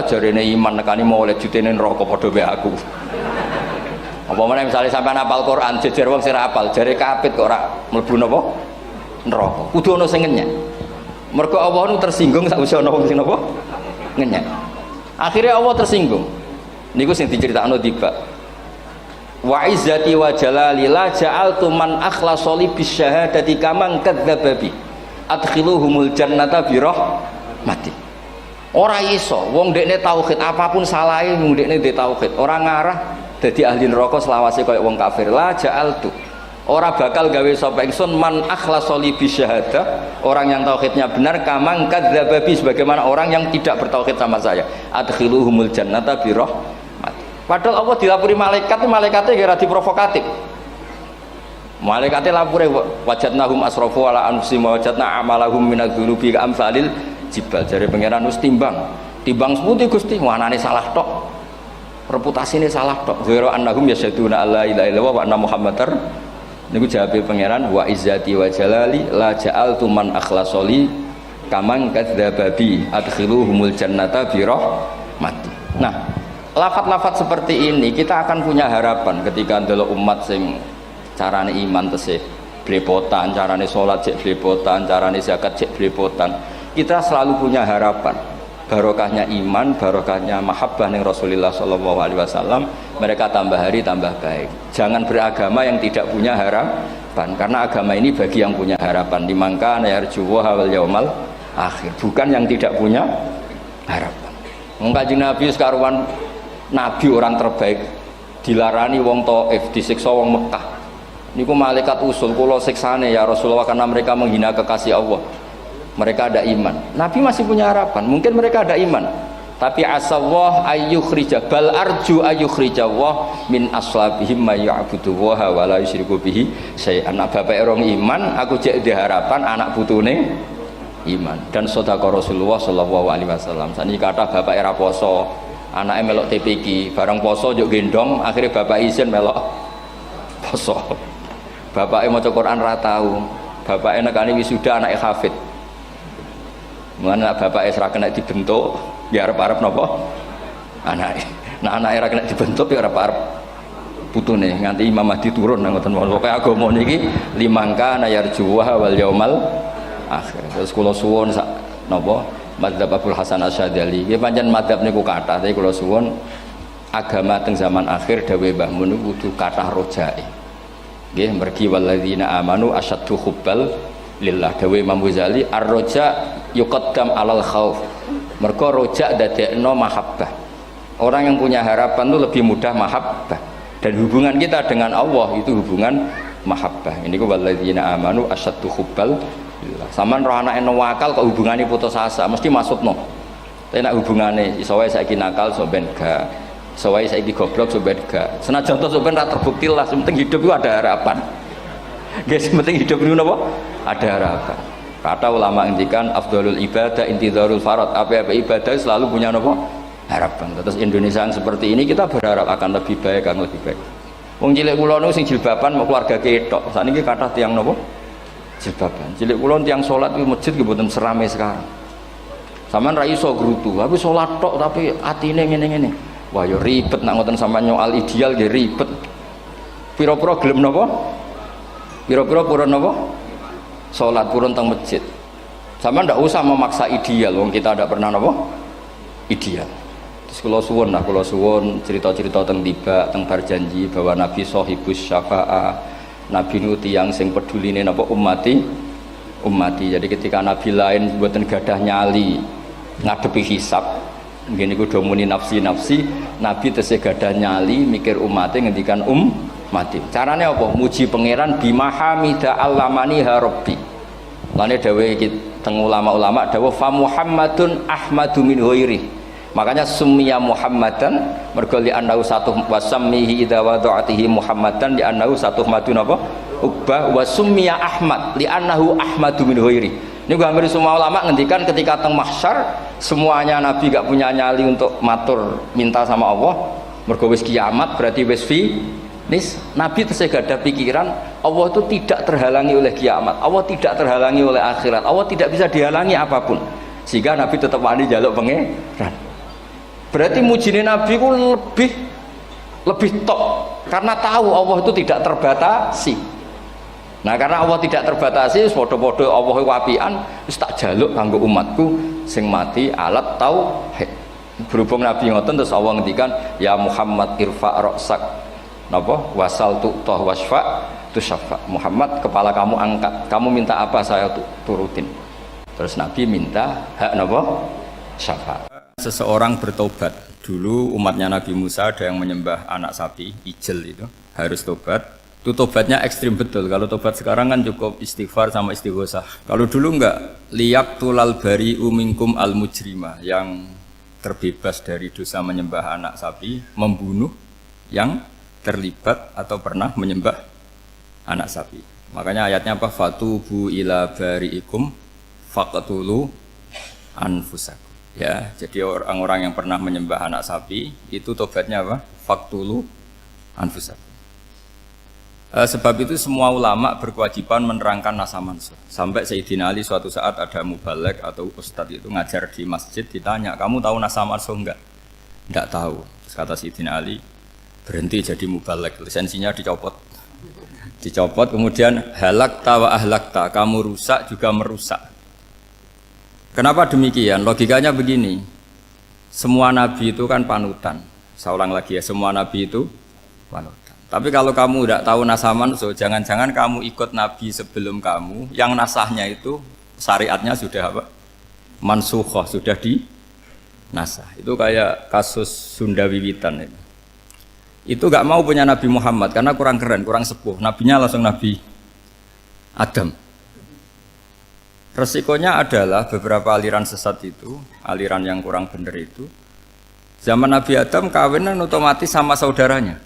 Jarene iman nekani mau oleh jutene neraka padha wae aku. Apa meneh misalnya sampean hafal Quran jejer wong sing hafal jare kapit kok ora mlebu napa neraka. Kudu ana sing ngenyek. Mergo Allah nu tersinggung sakwise ana wong sing napa ngenyek. Akhirnya Allah tersinggung. Niku sing diceritakno tiba. Wa izzati wa jalali la ja'altu man akhlasa li bisyahadati kaman kadzdzaba bi adkhiluhumul jannata bi rahmati. Ora iso wong dekne tauhid apapun salahe wong dekne ndek tauhid ora ngarah dadi ahli neraka selawase kaya wong kafir. La ja'altu ora bakal gawe sapa ingsun man akhlasa li bisyahadah orang yang tauhidnya benar kaman kadzdzaba bi sebagaimana orang yang tidak bertauhid sama saya adkhiluhumul jannata bi rahmati. Padahal Allah dilapuri malaikat, malaikatnya kira diprovokatif. Malaikatnya lapure wajadnahum asrafu ala anfusihim wa wajadna amalahum minadz-dzunubi ka amsalil jibal. Jare pangeran wis timbang seputi Gusti, wanane salah tok. Reputasine salah tok. Ghairu annahum yasyaduna alla ilaha illallah wa anna muhammadar. Niku jawabe pangeran wa izzati wa jalali la ja'altu man akhlasoli kaman kadzdzaba bi adkhiluhumul jannata bi rahmati. Nah, lafat-lafat seperti ini kita akan punya harapan ketika ndelok umat sing carane iman tesih blepotan, carane salat cek blepotan, carane zakat cek blepotan. Kita selalu punya harapan barokahnya iman, barokahnya mahabbah ning Rasulullah sallallahu alaihi wasallam, mereka tambah hari tambah baik. Jangan beragama yang tidak punya harapan, karena agama ini bagi yang punya harapan. Dimangka yarjuwa wal yaumal akhir, bukan yang tidak punya harapan. Wong Kanjeng Nabi sekaruan Nabi orang terbaik dilarani wong Taif, disiksa wong Mekah. Niku malaikat usul kula siksane ya Rasulullah karena mereka menghina kekasih Allah. Mereka ada iman. Nabi masih punya harapan. Mungkin mereka ada iman. Tapi asawah ayyukhrija bal arju ayyukhrijawah min aslabihim may ya'budu wa la yusyriku bihi syai'an. Anak bapak orang iman, aku cek diharapan anak putune iman. Dan sedekah Rasulullah sallallahu alaihi wasallam. Saniki kata bapak era poso, anake melok TPQ, bareng poso njuk gendong, akhirnya bapak izin melok poso. Bapake maca Quran ra tau. Bapake nekani wisuda anake hafid. Mana bapake ora kena dibentuk, ya arep-arep napa? Anake. Nah anake ora kena dibentuk ya arep-arep putune nganti Imam Mahdi turun nang ngoten mawon. Pokoke agama niki limangka nayarjuha wal yaumal akhir. Terus kula suwun sak napa? Madzhab Abdul Hasan Asyadzali. Nggih pancen madzhab niku kathah, tapi kula suwun agama teng zaman akhir dawuh Mbah Mun kudu kathah rojae. Nggih mergi walladzina amanu asyaddu hubbal lillah. Dawuh Imam Ghazali ar-roja yuqaddam alal khauf. Mergo roja dadekno mahabbah. Orang yang punya harapan itu lebih mudah mahabbah. Dan hubungan kita dengan Allah itu hubungan mahabbah. Ini ku walladzina amanu asyaddu hubbal lillah. Saman roh anake wakal kok hubungane putus asa mesti maksudno. Tapi nek hubungane iso wae saiki nakal so ben gak. Iso wae saiki goblok so ben gak. Senajan to so ben ra terbukti lah, penting hidup itu ada harapan. Guys, penting hidup itu napa? Ada harapan. Kata ulama ngendikan afdhalul ibadah intizarul farad. Apa-apa ibadah selalu punya napa? Harapan. Terus Indonesia yang seperti ini kita berharap akan lebih baik, akan lebih baik. Wong cilik kula niku sing jilbaban mau keluarga ketok. Saniki kathah tiyang napa? Jilbaban. Cilik kula tiyang salat kuwi masjid nggih mboten serame sekarang. Sampeyan ra iso grutu, tapi salat tok tapi atine ngene-ngene. Wah ya ribet nak ngoten sampeyan nyoal ideal nggih ribet. Pira-pira gelem napa? Pira-pira purun napa? Salat purun teng masjid. Sama ndak usah memaksa ideal, wong kita ndak pernah napa? Ideal. Terus kula suwun cerita-cerita teng tiba, teng berjanji bahwa Nabi sahibus syafa'ah. Nabi nu tiyang sing peduline napa ummati. Jadi ketika Nabi lain mboten gadah nyali ngadepi hisab, ngene iku do muni nafsi, Nabi tesih gadah nyali mikir umate ngendikan mati. Carane apa? Muji pangeran bimahamida allamani rabbi. Lane dawuh iki teng ulama-ulama dawuh fa Muhammadun ahmadu min ghairi. Makanya summiya Muhammadan mergo li annahu satu wasammihi idza wada'atihi Muhammadan li annahu satu madun apa? Ubah wa summiya Ahmad li annahu ahmadu min ghairi. Niku hampir semua ulama ngendikan ketika teng mahsyar semuanya Nabi gak punya nyali untuk matur minta sama Allah. Mergo wis kiamat berarti wis Nabi tesih ada pikiran Allah itu tidak terhalangi oleh kiamat, Allah tidak terhalangi oleh akhirat, Allah tidak bisa dihalangi apapun, sehingga Nabi tetap wani jaluk pangeran. Berarti mujine Nabi itu lebih tok karena tahu Allah itu tidak terbatasi. Nah karena Allah tidak terbatasi, podo-podo Allah wapian, wis tak jaluk kanggo umatku sing mati alat tauhid. Berhubung Nabi ngoten terus Allah ngendikan ya Muhammad irfa' ra'sak napa wasal tu'tah wasfa tusaffa. Muhammad kepala kamu angkat, kamu minta apa saya turutin. Terus Nabi minta hak napa syafaat. Seseorang bertobat. Dulu umatnya Nabi Musa ada yang menyembah anak sapi ijel, itu harus tobat. Itu tobatnya ekstrim betul. Kalau tobat sekarang kan cukup istighfar sama istighosah. Kalau dulu enggak, liyak tulal bari umingkum al mujrima, yang terbebas dari dosa menyembah anak sapi, membunuh yang terlibat atau pernah menyembah anak sapi. Makanya ayatnya apa? Fatubu ila bari'ikum faqtulu anfusakum. Ya, jadi orang-orang yang pernah menyembah anak sapi itu tobatnya apa? Faqtulu anfusakum. Sebab itu semua ulama berkewajiban menerangkan nasa mansuh. Sampai Sayyidina Ali suatu saat ada mubalek atau ustadz itu ngajar di masjid, ditanya, kamu tahu nasa mansuh enggak? Enggak tahu. Terus kata Sayyidina Ali, berhenti jadi mubalek, lisensinya dicopot, kemudian halakta wa ahlakta, kamu rusak juga merusak. Kenapa demikian? Logikanya begini, semua nabi itu kan panutan. Saya ulang lagi ya, semua nabi itu panutan. Tapi kalau kamu tidak tahu nasaman, so jangan-jangan kamu ikut nabi sebelum kamu, yang nasahnya itu syariatnya sudah apa? Mansukhoh, sudah di nasah. Itu kayak kasus Sunda Wiwitan itu. Itu gak mau punya Nabi Muhammad karena kurang keren, kurang sepuh. Nabinya langsung Nabi Adam. Resikonya adalah beberapa aliran sesat itu, aliran yang kurang benar itu Zaman Nabi Adam kawinan otomatis sama saudaranya.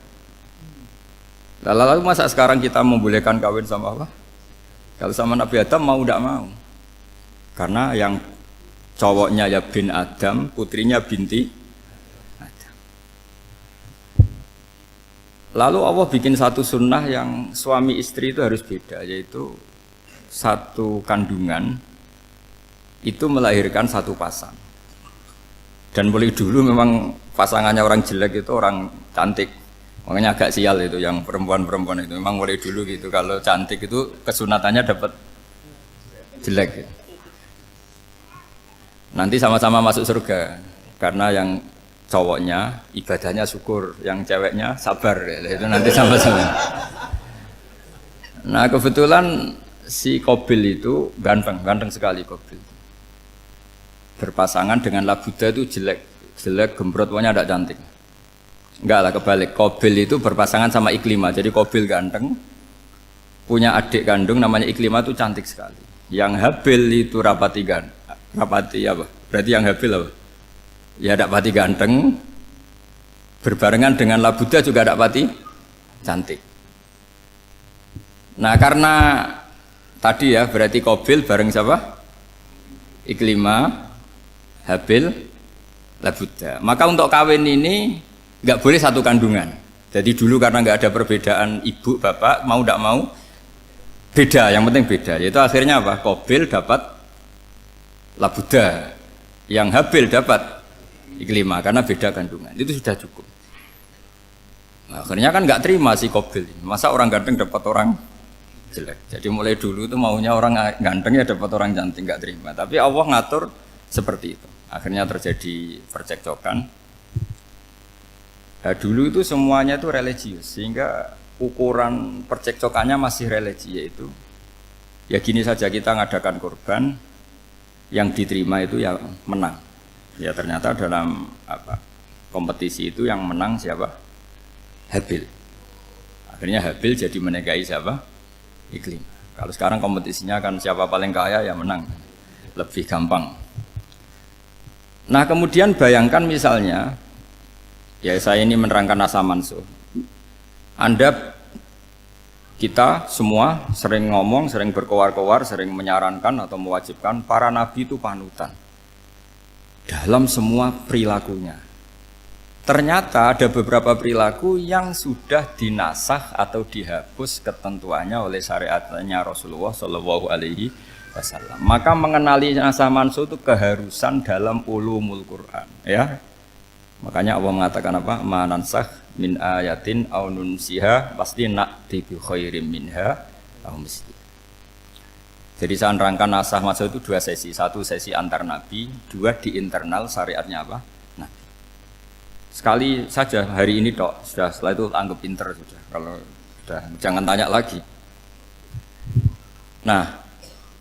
Lalu masa sekarang kita membolehkan kawin sama apa? Kalau sama Nabi Adam mau tidak mau. Karena yang cowoknya ya bin Adam, putrinya binti Adam. Lalu Allah bikin satu sunnah yang suami istri itu harus beda, yaitu satu kandungan itu melahirkan satu pasang. Dan mulai dulu memang pasangannya orang jelek itu orang cantik. Makanya agak sial itu yang perempuan-perempuan itu. Memang mulai dulu gitu. Kalau cantik itu kesunatannya dapat jelek. Gitu. Nanti sama-sama masuk surga. Karena yang cowoknya ibadahnya syukur, yang ceweknya sabar. Itu nanti sama-sama. Nah kebetulan si Qabil itu ganteng sekali Qabil. Berpasangan dengan Labuda itu jelek gembrot, pokoknya tidak cantik. Enggak lah, kebalik. Qabil itu berpasangan sama Iklimah. Jadi Qabil ganteng, punya adik kandung namanya Iklimah itu cantik sekali. Yang Habil itu rapati apa? Berarti yang Habil apa? Ya rapati ganteng, berbarengan dengan Labuda juga rapati cantik. Nah karena tadi ya berarti Qabil bareng siapa? Iklimah, Habil, Labuda. Maka untuk kawin ini nggak boleh satu kandungan. Jadi dulu karena nggak ada perbedaan ibu bapak, mau tidak mau beda. Yang penting beda. Yaitu akhirnya apa? Qabil dapat Labuda, yang Habil dapat Iklimah karena beda kandungan. Itu sudah cukup. Nah, akhirnya kan nggak terima si Qabil. Masa orang ganteng dapat orang jelek. Jadi mulai dulu itu maunya orang ganteng ya dapat orang cantik, nggak terima. Tapi Allah ngatur seperti itu. Akhirnya terjadi percekcokan. Nah, dulu itu semuanya itu religius, sehingga ukuran percekcokannya masih religi, yaitu ya gini saja, kita ngadakan kurban, yang diterima itu ya menang. Ya ternyata dalam kompetisi itu yang menang siapa? Habil. Akhirnya Habil jadi menikahi siapa? Iklim. Kalau sekarang kompetisinya kan siapa paling kaya ya menang, lebih gampang. Nah kemudian bayangkan misalnya, ya saya ini menerangkan asa mansuh. Kita semua sering ngomong, sering berkoar-koar, sering menyarankan atau mewajibkan para nabi itu panutan dalam semua perilakunya. Ternyata ada beberapa perilaku yang sudah dinasakh atau dihapus ketentuannya oleh syariatnya Rasulullah Shallallahu Alaihi Wasallam. Maka mengenali asa mansuh itu keharusan dalam ulumul Quran. Ya, makanya Allah mengatakan apa? Manansakh min ayatin aw nunsiha pasti na'ti bi khairim minha aw misli. Jadi saya nerangkan nasakh mansuh itu dua sesi. Satu sesi antar nabi, dua di internal syariatnya apa? Nabi. Sekali saja hari ini tok, sudah setelah itu anggap pinter sudah. Kalau sudah jangan tanya lagi. Nah,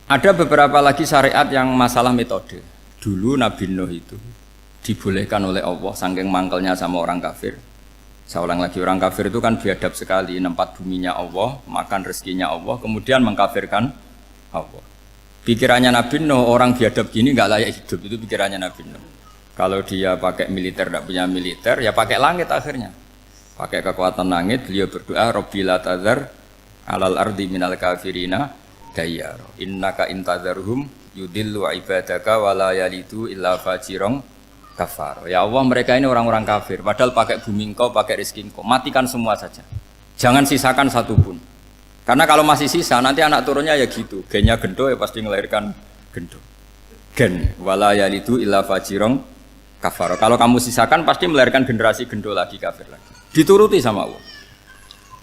ada beberapa lagi syariat yang masalah metode. Dulu Nabi Nuh itu dibolehkan oleh Allah saking mangkelnya sama orang kafir. Saya ulang lagi, orang kafir itu kan biadab sekali, nempat buminya Allah, makan rezekinya Allah, kemudian mengkafirkan Allah. Pikirannya Nabi Nuh, orang biadab gini nggak layak hidup, itu pikirannya Nabi Nuh. Kalau dia pakai militer, tidak punya militer, ya pakai langit akhirnya. Pakai kekuatan langit, beliau berdoa, Rabbi la tadzar alal ardi minal kafirina dayyar. Innaka intadzarhum yudillu ibadaka wa la yalidu illa fajirong kafar. Ya Allah, mereka ini orang-orang kafir, padahal pakai bumi engkau, pakai rezeki engkau, matikan semua saja. Jangan sisakan satu pun. Karena kalau masih sisa, nanti anak turunnya ya gitu. Gennya gendo ya pasti melahirkan gendo. Gen, wala yalidu illa fajirong kafar. Kalau kamu sisakan pasti melahirkan generasi gendo lagi, kafir lagi. Dituruti sama Allah.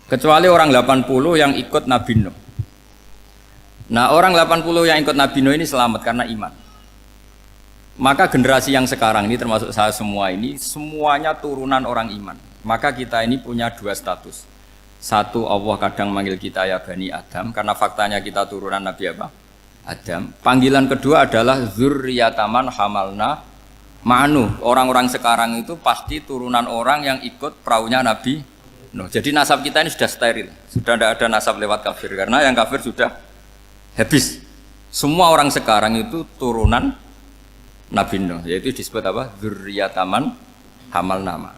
Kecuali orang 80 yang ikut Nabi Nuh. Nah orang 80 yang ikut Nabi Nuh ini selamat karena iman. Maka generasi yang sekarang ini termasuk saya semua ini semuanya turunan orang iman. Maka kita ini punya dua status. Satu, Allah kadang manggil kita ya Bani Adam karena faktanya kita turunan Nabi apa? Adam. Panggilan kedua adalah zurriyataman hamalna ma'nu. Orang-orang sekarang itu pasti turunan orang yang ikut perahunya Nabi Nuh. Jadi nasab kita ini sudah steril. Sudah tidak ada nasab lewat kafir karena yang kafir sudah habis. Semua orang sekarang itu turunan Nabi Nuh, yaitu disebut apa? Zurriyataman hamal nama.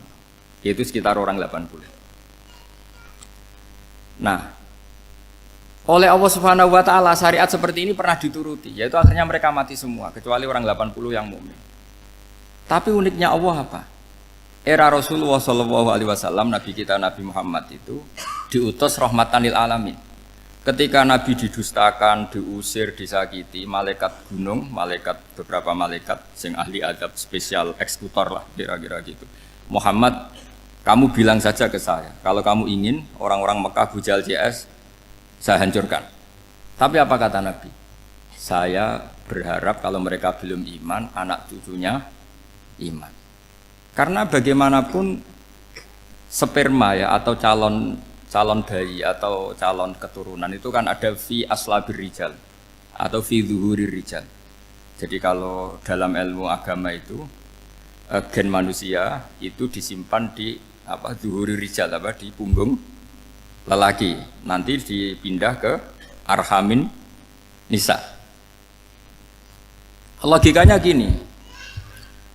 Itu sekitar orang 80. Nah, oleh Allah Subhanahu wa taala syariat seperti ini pernah dituruti, yaitu akhirnya mereka mati semua kecuali orang 80 yang mukmin. Tapi uniknya Allah apa? Era Rasulullah Shallallahu alaihi wasallam, Nabi kita Nabi Muhammad itu diutus rahmatan lil alamin. Ketika Nabi didustakan, diusir, disakiti, malaikat gunung, beberapa malaikat sing ahli adab spesial eksekutor lah kira-kira gitu. Muhammad, kamu bilang saja ke saya, kalau kamu ingin orang-orang Mekah bujal CS, saya hancurkan. Tapi apa kata Nabi? Saya berharap kalau mereka belum iman, anak cucunya iman. Karena bagaimanapun sperma ya atau calon bayi atau calon keturunan itu kan ada fi aslabir rijal atau fi zuhurir rijal. Jadi kalau dalam ilmu agama itu gen manusia itu disimpan di zuhurir rijal di punggung lelaki, nanti dipindah ke arhamin nisa. Logikanya gini.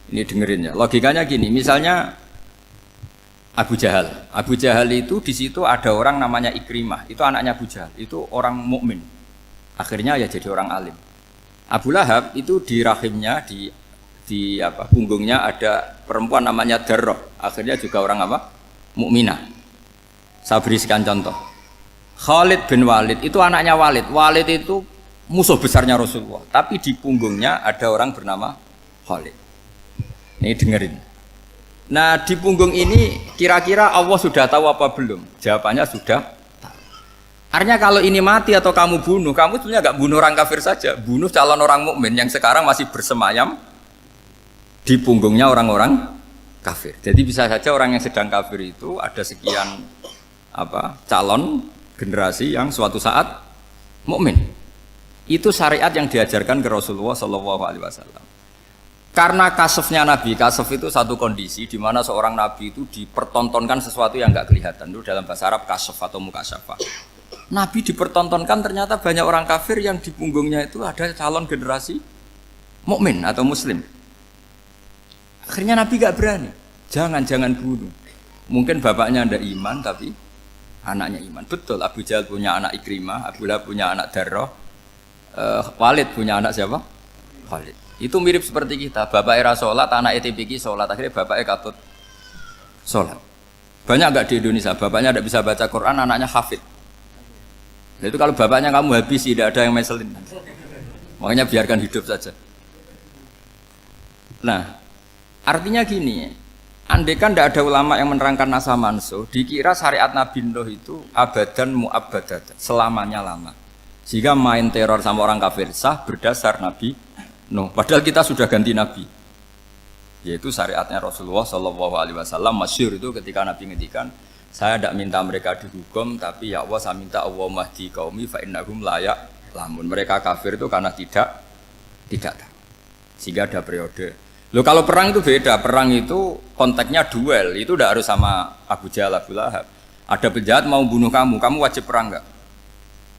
Ini dengerin ya. Logikanya gini, misalnya Abu Jahal itu di situ ada orang namanya Ikrimah, itu anaknya Abu Jahal, itu orang mukmin. Akhirnya ya jadi orang alim. Abu Lahab itu di rahimnya di punggungnya ada perempuan namanya Darrah, akhirnya juga orang mukminah. Saya berikan contoh. Khalid bin Walid itu anaknya Walid. Walid itu musuh besarnya Rasulullah, tapi di punggungnya ada orang bernama Khalid. Ini dengerin. Nah di punggung ini kira-kira Allah sudah tahu apa belum? Jawabannya sudah tahu. Artinya kalau ini mati atau kamu bunuh, kamu sebenarnya nggak bunuh orang kafir saja, bunuh calon orang mukmin yang sekarang masih bersemayam di punggungnya orang-orang kafir. Jadi bisa saja orang yang sedang kafir itu ada sekian calon generasi yang suatu saat mukmin. Itu syariat yang diajarkan ke Rasulullah Shallallahu alaihi wasallam. Karena kasofnya Nabi, kasof itu satu kondisi di mana seorang Nabi itu dipertontonkan sesuatu yang nggak kelihatan. Itu dalam bahasa Arab kasof atau mukasyafa. Nabi dipertontonkan ternyata banyak orang kafir yang di punggungnya itu ada calon generasi mukmin atau muslim. Akhirnya Nabi nggak berani. Jangan bunuh. Mungkin bapaknya ada iman tapi anaknya iman. Betul, Abu Jahal punya anak Ikrimah, Abu Lahab punya anak Darrah, Walid punya anak siapa? Khalid. Itu mirip seperti kita, bapak era sholat, anak ETPK sholat, akhirnya bapaknya katut sholat. Banyak nggak di Indonesia, bapaknya tidak bisa baca Quran, anaknya hafid. Itu kalau bapaknya kamu habis, tidak ada yang meselin. Makanya biarkan hidup saja. Nah, artinya gini, andaikan tidak ada ulama yang menerangkan nasa mansuh, dikira syariat Nabi Nuh itu abadan mu'abbadat, selamanya lama. Sehingga main teror sama orang kafir sah berdasar Nabi Nuh, padahal kita sudah ganti Nabi, yaitu syariatnya Rasulullah Shallallahu alaihi wasallam. Masyhur itu ketika Nabi ngendikan, saya tidak minta mereka dihukum, tapi ya Allah saya minta Allah mahdi qaumi fa innahum la ya'lamun. Mereka kafir itu karena tidak tahu. Sehingga ada periode. Loh kalau perang itu beda, perang itu konteksnya duel, itu tidak harus sama Abu Jahal, Abu Lahab. Ada penjahat mau bunuh kamu wajib perang enggak?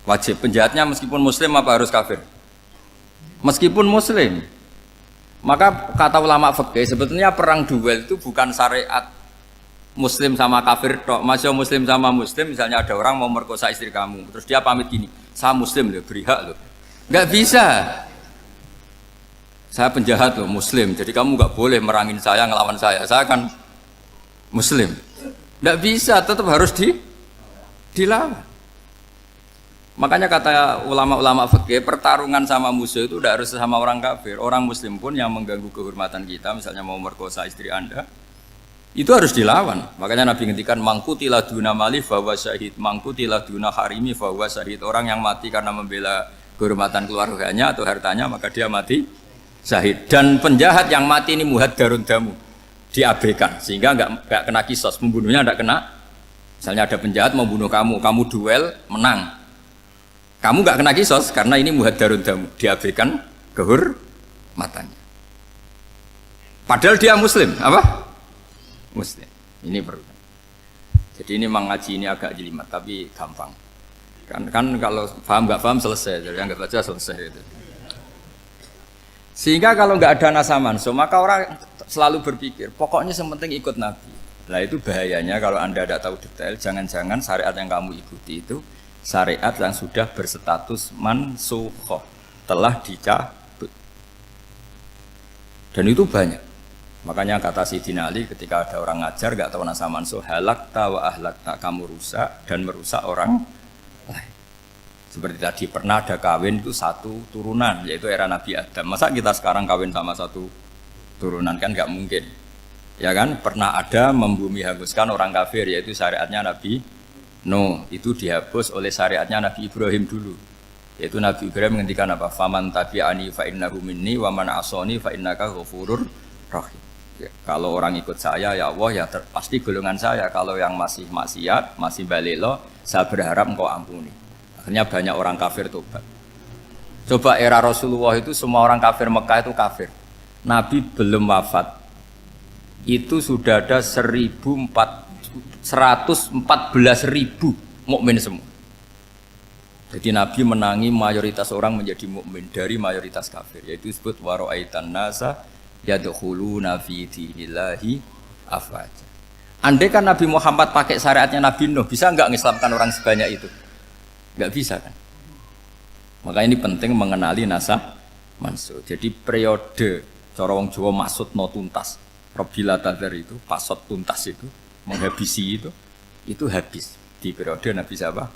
Wajib. Penjahatnya meskipun muslim apa harus kafir? Meskipun muslim. Maka kata ulama fikih sebetulnya perang duel itu bukan syariat muslim sama kafir tok. Masih muslim sama muslim, misalnya ada orang mau merkosa istri kamu, terus dia pamit gini, saya muslim loh, beri hak loh. Nggak bisa. Saya penjahat loh, muslim, jadi kamu nggak boleh merangin saya, ngelawan saya kan muslim. Nggak bisa, tetap harus dilawan. Makanya kata ulama-ulama fikih, pertarungan sama musuh itu tidak harus sama orang kafir. Orang muslim pun yang mengganggu kehormatan kita, misalnya mau merkosa istri Anda, itu harus dilawan. Makanya Nabi ngendikan mangkutila duna mali fahuwa syahid, mangkutila duna harimi fahuwa syahid. Orang yang mati karena membela kehormatan keluarganya atau hartanya, maka dia mati syahid. Dan penjahat yang mati ini muhaddarun damu, diabaikan sehingga enggak kena kisos, membunuhnya enggak kena. Misalnya ada penjahat mau bunuh kamu duel menang. Kamu nggak kena kisos karena ini muhaddarun damu, diabaikan kehormatannya. Padahal dia muslim, apa? Muslim. Ini perlu. Jadi ini mengaji ini agak jelimet tapi gampang. Kan kalau paham nggak paham selesai, jadi yang nggak baca selesai itu. Sehingga kalau nggak ada nasa mansuh, maka orang selalu berpikir, pokoknya yang penting ikut Nabi. Nah itu bahayanya kalau Anda tidak tahu detail, jangan-jangan syariat yang kamu ikuti itu syariat yang sudah berstatus mansukhoh, telah dicabut. Dan itu banyak. Makanya kata Sayyidina Ali ketika ada orang ngajar gak tahu nasa mansuh, halakta wa ahlakta, kamu rusak dan merusak orang lain. Seperti tadi pernah ada kawin itu satu turunan, yaitu era Nabi Adam. Masa kita sekarang kawin sama satu turunan, kan gak mungkin. Ya kan, pernah ada membumi hanguskan orang kafir, yaitu syariatnya Nabi Nuh, itu dihapus oleh syariatnya Nabi Ibrahim dulu. Yaitu Nabi Ibrahim menghentikan apa? Faman tabi'ani fa innahu minni wa man asani fa innaka ghafurur rahim. Ya, kalau orang ikut saya ya Allah ya pasti golongan saya. Kalau yang masih maksiat, masih balelo, saya berharap engkau ampuni. Akhirnya banyak orang kafir tobat. Coba era Rasulullah itu semua orang kafir Mekah itu kafir. Nabi belum wafat. Itu sudah ada 114.000 mukmin semua. Jadi Nabi menangi mayoritas orang menjadi mukmin dari mayoritas kafir, yaitu disebut wara'aitan nasa yadkhuluna fi dinillahi afwaja. Andai kan Nabi Muhammad pakai syariatnya Nabi Nuh, bisa enggak mengislamkan orang sebanyak itu? Enggak bisa kan? Maka ini penting mengenali nasah mansuh. Jadi periode cara wong Jawa maksud no tuntas. Robila tadar itu, pasot tuntas itu, menghabisi itu habis di periode Nabi siapa?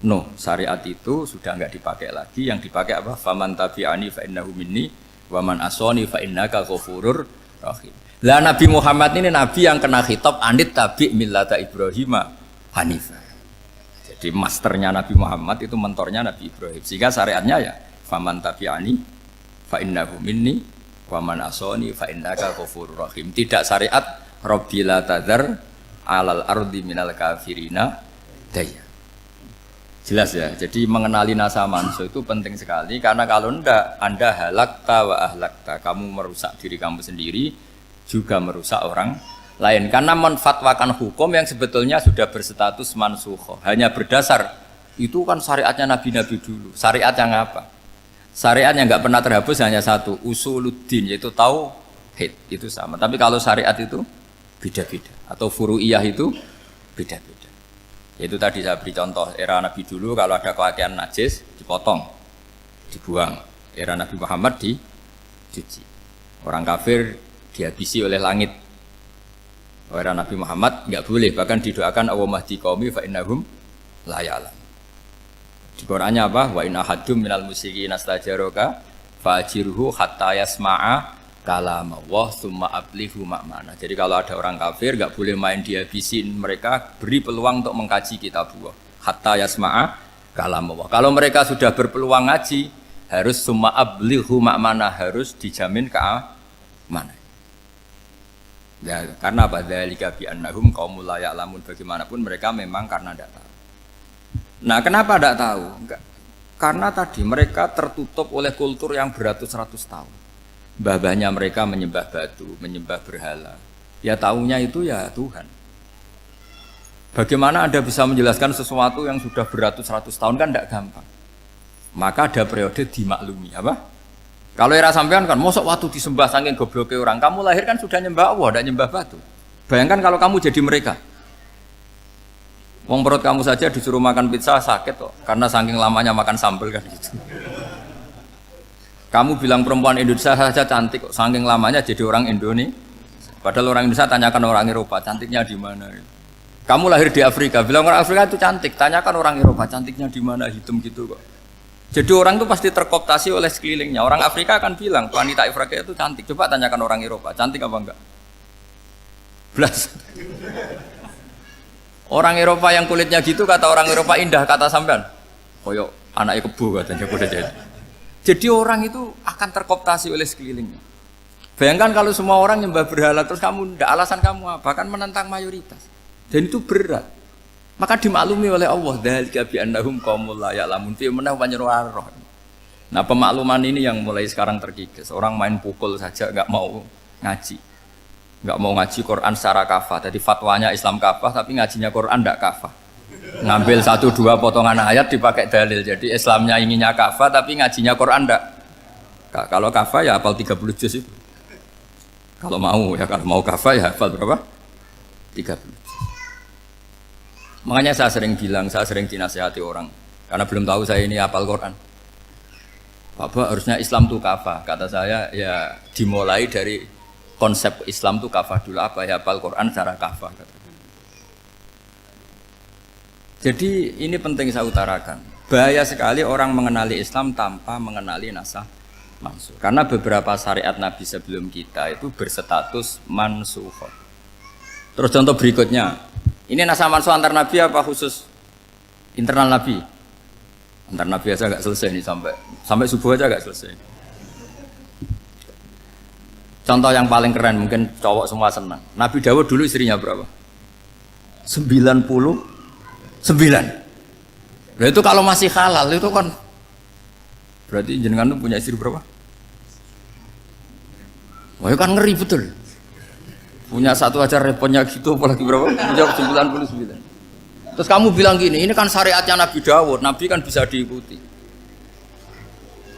No, syariat itu sudah enggak dipakai lagi. Yang dipakai apa? Faman tabi'ani fa innahu minni wa man asani fa innaka ghafurur rahim. Lah Nabi Muhammad ini nabi yang kena khitab anit tabi' millata Ibrahim hanifah. Jadi masternya Nabi Muhammad itu mentornya Nabi Ibrahim. Sehingga syariatnya ya faman tabi'ani fa innahu minni wa man asani fa innaka ghafurur rahim. Tidak syariat rabbila tadzar alal ardi minal kafirina daya. Jelas ya, jadi mengenali nasa mansuh itu penting sekali. Karena kalau tidak, Anda halakta wa ahlakta, kamu merusak diri kamu sendiri, juga merusak orang lain. Karena menfatwakan hukum yang sebetulnya sudah berstatus mansukhoh, hanya berdasar, itu kan syariatnya Nabi-Nabi dulu. Syariat yang apa? Syariat yang nggak pernah terhapus hanya satu, usuluddin, yaitu tauhid, itu sama. Tapi kalau syariat itu beda-beda, atau furu'iyah itu beda-beda. Itu tadi saya beri contoh, era Nabi dulu kalau ada pakaian najis dipotong, dibuang. Era Nabi Muhammad dicuci. Orang kafir dihabisi oleh langit. Era Nabi Muhammad enggak boleh, bahkan didoakan Allahumma hdi qaumi fa innahum la ya'lamun. Di Qur'annya apa? Wa in ahadum minal musyrikin astajaraka fa'jirhu hatta yasma'a kalam Allah summa ablihu makmana. Jadi kalau ada orang kafir enggak boleh main dihabisin, mereka beri peluang untuk mengkaji kitabullah hatta yasma'a kalam Allah. Kalau mereka sudah berpeluang ngaji, harus summa ablihu makmana, harus dijamin keamanan. Ya, karena apa? Dzalika bi annahum qaumul la ya'lamun, bagaimanapun mereka memang karena tidak tahu. Nah, kenapa tidak tahu? Enggak. Karena tadi mereka tertutup oleh kultur yang beratus-ratus tahun. Mbah-mbahnya mereka menyembah batu, menyembah berhala. Ya taunya itu ya Tuhan. Bagaimana Anda bisa menjelaskan sesuatu yang sudah beratus-ratus tahun, kan tidak gampang. Maka ada periode dimaklumi, apa? Kalau era sampean kan, mosok waktu disembah saking gobloknya orang, kamu lahir kan sudah nyembah Allah, tidak nyembah batu. Bayangkan kalau kamu jadi mereka. Wong perut kamu saja disuruh makan pizza sakit kok, karena saking lamanya makan sambal kan gitu. Kamu bilang perempuan Indonesia saja cantik kok, saking lamanya jadi orang Indonesia. Padahal orang Indonesia tanyakan orang Eropa, cantiknya di mana? Kamu lahir di Afrika, bilang orang Afrika itu cantik, tanyakan orang Eropa, cantiknya di mana? Hitam gitu kok. Jadi orang itu pasti terkooptasi oleh sekelilingnya. Orang Afrika akan bilang wanita Afrika itu cantik. Coba tanyakan orang Eropa, cantik apa enggak? Belas. Orang Eropa yang kulitnya gitu kata orang Eropa indah, kata sampean. Koyok anaknya kebo katanya kuda jadi. Jadi orang itu akan terkooptasi oleh sekelilingnya. Bayangkan kalau semua orang nyembah berhala terus kamu ndak, alasan kamu apa? Kan menentang mayoritas. Dan itu berat. Maka dimaklumi oleh Allah, dzalika bi annahum qaumul la ya'lamun fi manah panyeruarah. Nah, pemakluman ini yang mulai sekarang terkikis. Orang main pukul saja enggak mau ngaji. Enggak mau ngaji Quran secara kafah. Jadi fatwanya Islam kafah tapi ngajinya Quran enggak kafah. Ngambil 1-2 potongan ayat dipakai dalil. Jadi Islamnya inginnya kafah tapi ngajinya Quran enggak. Kalau kafah ya hafal 30 juz itu. Kalau mau kafah ya hafal berapa? 30. Makanya saya sering dinasihati orang karena belum tahu saya ini hafal Quran. Bapak harusnya Islam itu kafah. Kata saya ya dimulai dari konsep Islam itu kafah dulu, apa ya hafal Quran secara kafah. Jadi ini penting saya utarakan. Bahaya sekali orang mengenali Islam tanpa mengenali nasakh mansukh. Karena beberapa syariat Nabi sebelum kita itu berstatus mansukh. Terus contoh berikutnya, ini nasakh mansukh antar Nabi apa khusus internal Nabi? Antar Nabi aja nggak selesai nih sampai subuh aja nggak selesai. Contoh yang paling keren mungkin cowok semua senang. Nabi Dawud dulu istrinya berapa? 99. Nah itu kalau masih halal itu kan berarti jenengan tuh punya istri berapa? Wah itu kan ngeri betul. Punya satu aja repotnya gitu apalagi berapa? Punya 99. Terus kamu bilang gini, ini kan syariatnya Nabi Dawud, Nabi kan bisa diikuti.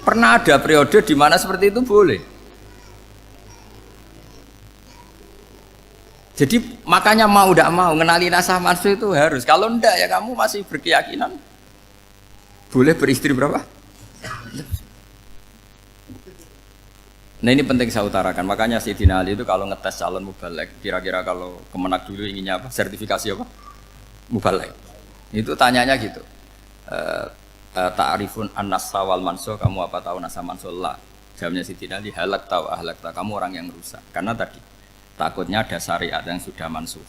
Pernah ada periode di mana seperti itu boleh. Jadi makanya mau tidak mau ngenali nasakh mansukh itu harus. Kalau enggak ya kamu masih berkeyakinan boleh beristri berapa? Nah ini penting saya utarakan. Makanya Sayyidina Ali itu kalau ngetes calon mubaligh, kira-kira kalau Kemenak dulu inginnya apa? Sertifikasi apa? Mubaligh. Itu tanyanya gitu. Ta'rifun an-nasakh wal mansukh, kamu apa tahu nasakh mansukh? La. Jawabnya Sayyidina Ali, halak tahu ahlak tahu, kamu orang yang rusak. Karena tadi takutnya ada syariat yang sudah mansukh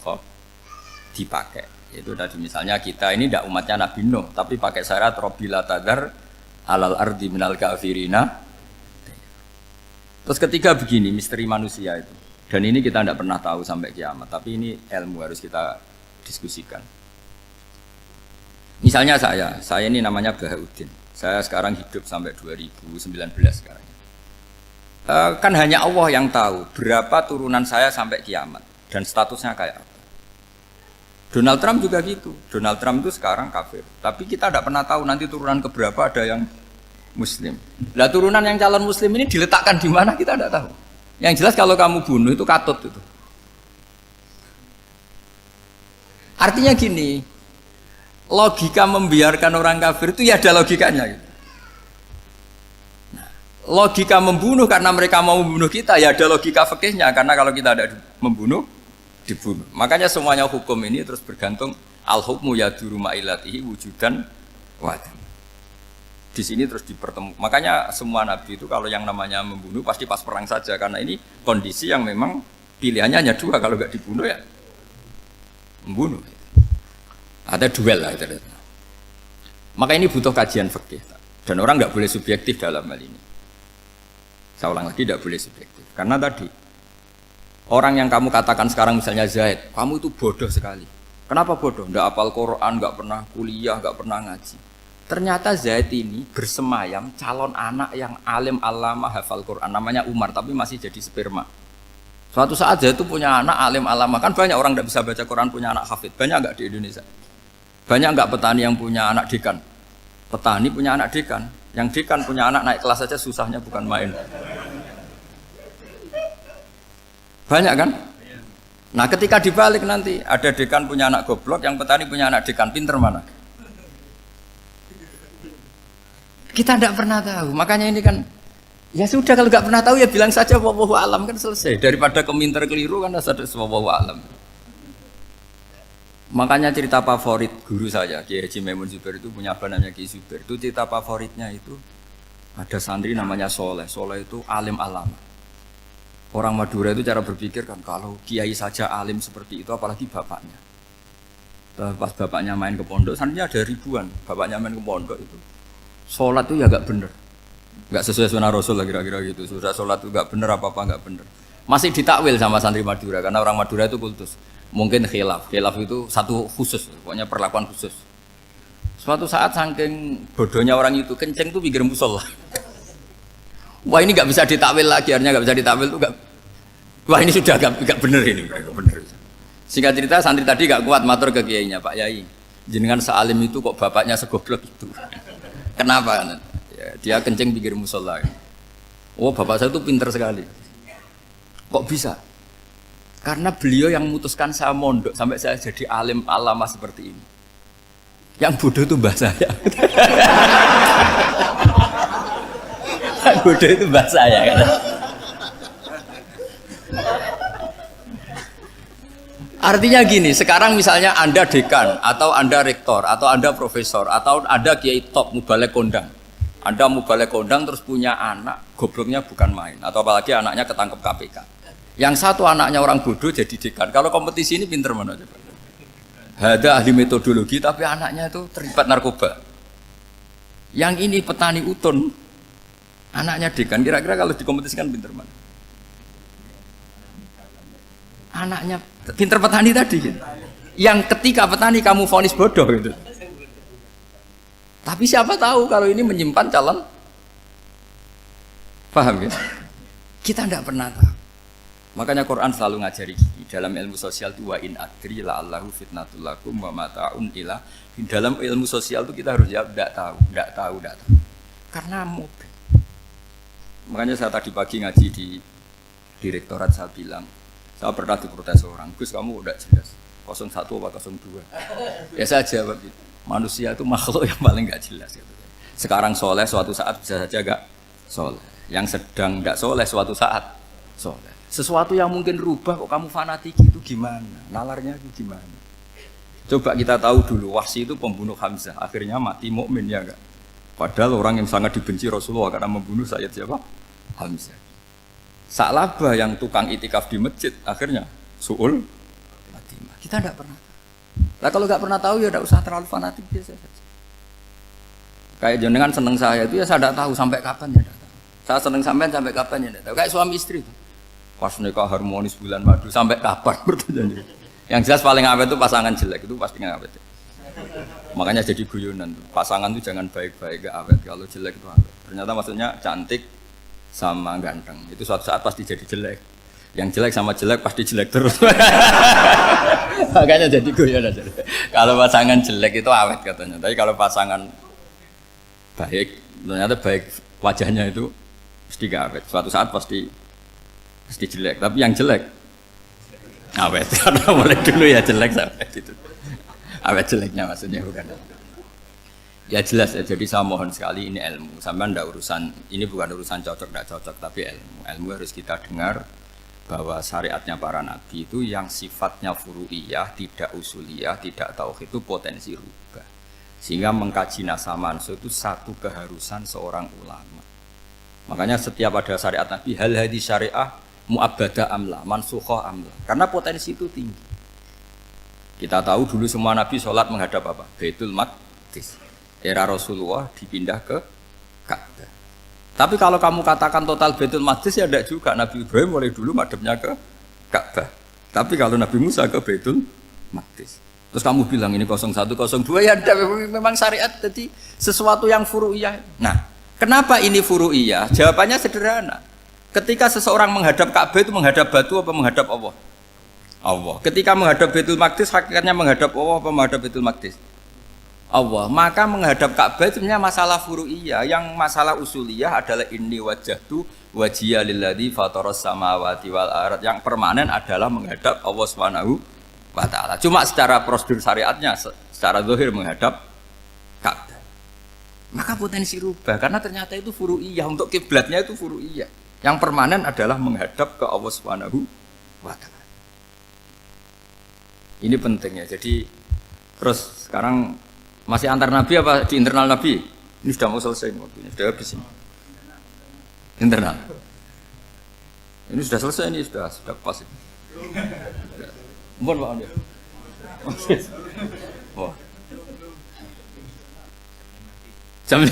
dipakai. Itu tadi misalnya kita ini tidak umatnya Nabi Nuh, tapi pakai syarat Robbila tadar alal ardi minal kafirina. Terus ketiga begini, misteri manusia itu. Dan ini kita tidak pernah tahu sampai kiamat, tapi ini ilmu harus kita diskusikan. Misalnya saya ini namanya Bahauddin. Saya sekarang hidup sampai 2019 sekarang. Kan hanya Allah yang tahu berapa turunan saya sampai kiamat dan statusnya kayak apa. Donald Trump juga gitu. Donald Trump itu sekarang kafir, tapi kita tidak pernah tahu nanti turunan keberapa ada yang Muslim. Lah turunan yang calon Muslim ini diletakkan di mana kita tidak tahu. Yang jelas kalau kamu bunuh itu katut itu. Artinya gini, logika membiarkan orang kafir itu ya ada logikanya. Gitu. Logika membunuh karena mereka mau membunuh kita ya ada logika fikihnya, karena kalau kita ada membunuh dibunuh. Makanya semuanya hukum ini terus bergantung al-hukmu yaduru ma'ilatihi wujudan wadan. Di sini terus dipertemukan. Makanya semua nabi itu kalau yang namanya membunuh pasti pas perang saja, karena ini kondisi yang memang pilihannya hanya dua, kalau nggak dibunuh ya membunuh. Ada duel lah itu. Maka ini butuh kajian fikih dan orang nggak boleh subjektif dalam hal ini. Saya ulang lagi, tidak boleh subjektif. Karena tadi, orang yang kamu katakan sekarang misalnya Zaid, kamu itu bodoh sekali. Kenapa bodoh? Nggak hafal Quran, nggak pernah kuliah, nggak pernah ngaji. Ternyata Zaid ini bersemayam calon anak yang alim alama hafal Quran. Namanya Umar, tapi masih jadi sperma. Suatu saat Zaid itu punya anak alim alama. Kan banyak orang nggak bisa baca Quran punya anak hafid. Banyak nggak di Indonesia? Banyak nggak petani yang punya anak dekan? Petani punya anak dekan. Yang dekan punya anak naik kelas saja susahnya bukan main. Banyak kan? Nah ketika dibalik nanti ada dekan punya anak goblok, yang petani punya anak dekan pinter mana? Kita tidak pernah tahu. Makanya ini kan ya sudah, kalau nggak pernah tahu ya bilang saja wallahu alam, kan selesai. Daripada keminter keliru kan ada wallahu alam. Makanya cerita favorit guru saya, Kiai Haji Maimun Zubair itu punya apa namanya Kiai Zubair. Itu cerita favoritnya itu ada santri namanya Soleh. Soleh itu alim alama. Orang Madura itu cara berpikir kan kalau kiai saja alim seperti itu, apalagi bapaknya. Pas bapaknya main ke pondok, santrinya ada ribuan. Bapaknya main ke pondok itu, sholat itu ya nggak bener, nggak sesuai sunnah Rasul lah kira-kira gitu. Sudah sholat itu nggak bener, apa-apa nggak bener. Masih ditakwil sama santri Madura karena orang Madura itu kultus. Mungkin khilaf itu satu khusus, pokoknya perlakuan khusus. Suatu saat saking bodohnya orang itu, kenceng tuh pinggir musola. Wah ini nggak bisa ditakwil lagi, akhirnya nggak bisa ditakwil tuh nggak. Wah ini sudah nggak bener ini, bener. Singkat cerita santri tadi nggak kuat matur ke kiainya, Pak Yai, jenengan sealim itu kok bapaknya segoblok itu. Kenapa? Ya, dia kenceng pinggir musola. Oh bapak saya tuh pinter sekali. Kok bisa? Karena beliau yang memutuskan saya mondok sampai saya jadi alim alama seperti ini. Yang bodoh itu mbah saya. Yang bodoh itu mbah saya kan. Artinya gini, sekarang misalnya Anda dekan atau Anda rektor atau Anda profesor atau Anda kiai top mubalek kondang. Anda mubalek kondang terus punya anak, gobloknya bukan main atau apalagi anaknya ketangkep KPK. Yang satu anaknya orang bodoh jadi dekan. Kalau kompetisi ini pinter mana coba? Ada ahli metodologi tapi anaknya itu terlibat narkoba. Yang ini petani utun, anaknya dekan. Kira-kira kalau dikompetisikan pinter mana? Anaknya pinter petani tadi gitu. Yang ketika petani kamu vonis bodoh gitu. Tapi siapa tahu kalau ini menyimpan calon. Paham ya? Kita tidak pernah tahu. Makanya Quran selalu ngajari dalam ilmu sosial itu wa in adri la'allahu fitnatul lakum wa mata'un ila. Dalam ilmu sosial itu kita harus jawab tidak tahu. Karena mobil. Makanya saya tadi pagi ngaji di direktorat saya bilang, saya pernah diprotes orang, Gus kamu udah jelas 01 apa 02. Ya saya jawab gitu. Manusia itu makhluk yang paling nggak jelas gitu. Sekarang soleh suatu saat bisa saja nggak soleh. Yang sedang nggak soleh suatu saat soleh. Sesuatu yang mungkin rubah kok kamu fanatik itu gimana? Nalarnya itu gimana? Coba kita tahu dulu Wahsy itu pembunuh Hamzah, akhirnya mati mukmin ya enggak? Padahal orang yang sangat dibenci Rasulullah karena membunuh Sayyid siapa? Hamzah. Sa'labah yang tukang itikaf di masjid akhirnya su'ul Fatimah. Kita tidak pernah. Nah kalau nggak pernah tahu ya tidak usah terlalu fanatik biasa saja. Kayak jenengan seneng saya itu ya saya tidak tahu sampai kapan ya tidak tahu. Saya seneng sampean sampai kapan ya tidak tahu. Kayak suami istri itu. Pas nikah harmonis bulan madu sampai kapan bertanya. Yang jelas paling awet itu pasangan jelek itu pasti nggak awet. Makanya jadi guyonan tuh. Pasangan itu jangan baik-baik gak awet. Kalau jelek itu awet. Ternyata maksudnya cantik sama ganteng. Itu suatu saat pasti jadi jelek. Yang jelek sama jelek pasti jelek terus. Makanya jadi guyonan. Kalau pasangan jelek itu awet katanya. Tapi kalau pasangan baik, ternyata baik wajahnya itu pasti gak awet. Suatu saat pasti jelek, tapi yang jelek awet. Karena mulai dulu ya jelek sampai gitu. Awet jeleknya maksudnya bukan. Ya jelas ya, jadi saya mohon sekali ini ilmu. Sampai ndak urusan, ini bukan urusan cocok ndak cocok, tapi ilmu. Ilmu harus kita dengar bahwa syariatnya para nabi itu yang sifatnya furu'iyah, tidak usuliyah, tidak tauhid itu potensi rubah. Sehingga mengkaji nasah mansuh itu satu keharusan seorang ulama. Makanya setiap ada syariat nabi, hal hadis syariah mu'abbadah amla, mansukhoh amla. Karena potensi itu tinggi. Kita tahu dulu semua nabi sholat menghadap apa? Baitul Maqdis. Era Rasulullah dipindah ke Ka'bah. Tapi kalau kamu katakan total Baitul Maqdis ya tidak juga. Nabi Ibrahim mulai dulu madhabnya ke Ka'bah. Tapi kalau Nabi Musa ke Baitul Maqdis. Terus kamu bilang ini 01, 02 ya memang syariat jadi sesuatu yang furu'iyah. Nah, kenapa ini furu'iyah? Jawabannya sederhana. Ketika seseorang menghadap Ka'bah itu menghadap batu apa menghadap Allah? Allah. Ketika menghadap Baitul Maqdis hakikatnya menghadap Allah apa menghadap Baitul Maqdis? Allah. Maka menghadap Ka'bah itu sebenarnya masalah furu'iyah. Yang masalah usuliyah adalah inni wajjahtu wajhiya lilladzi fataras samawati wal ardh. Yang permanen adalah menghadap Allah Subhanahu wa taala. Cuma secara prosedur syariatnya secara zahir menghadap Ka'bah. Maka potensi rubah karena ternyata itu furu'iyah. Untuk kiblatnya itu furu'iyah. Yang permanen adalah menghadap ke Allah Subhanahu wa taala. Ini penting ya. Jadi terus sekarang masih antar nabi apa di internal nabi? Ini sudah mau selesai waktunya, sudah habis ini. Internal. Ini sudah selesai, ini sudah pas ini. Mohon Pak Andi. Wah. Jam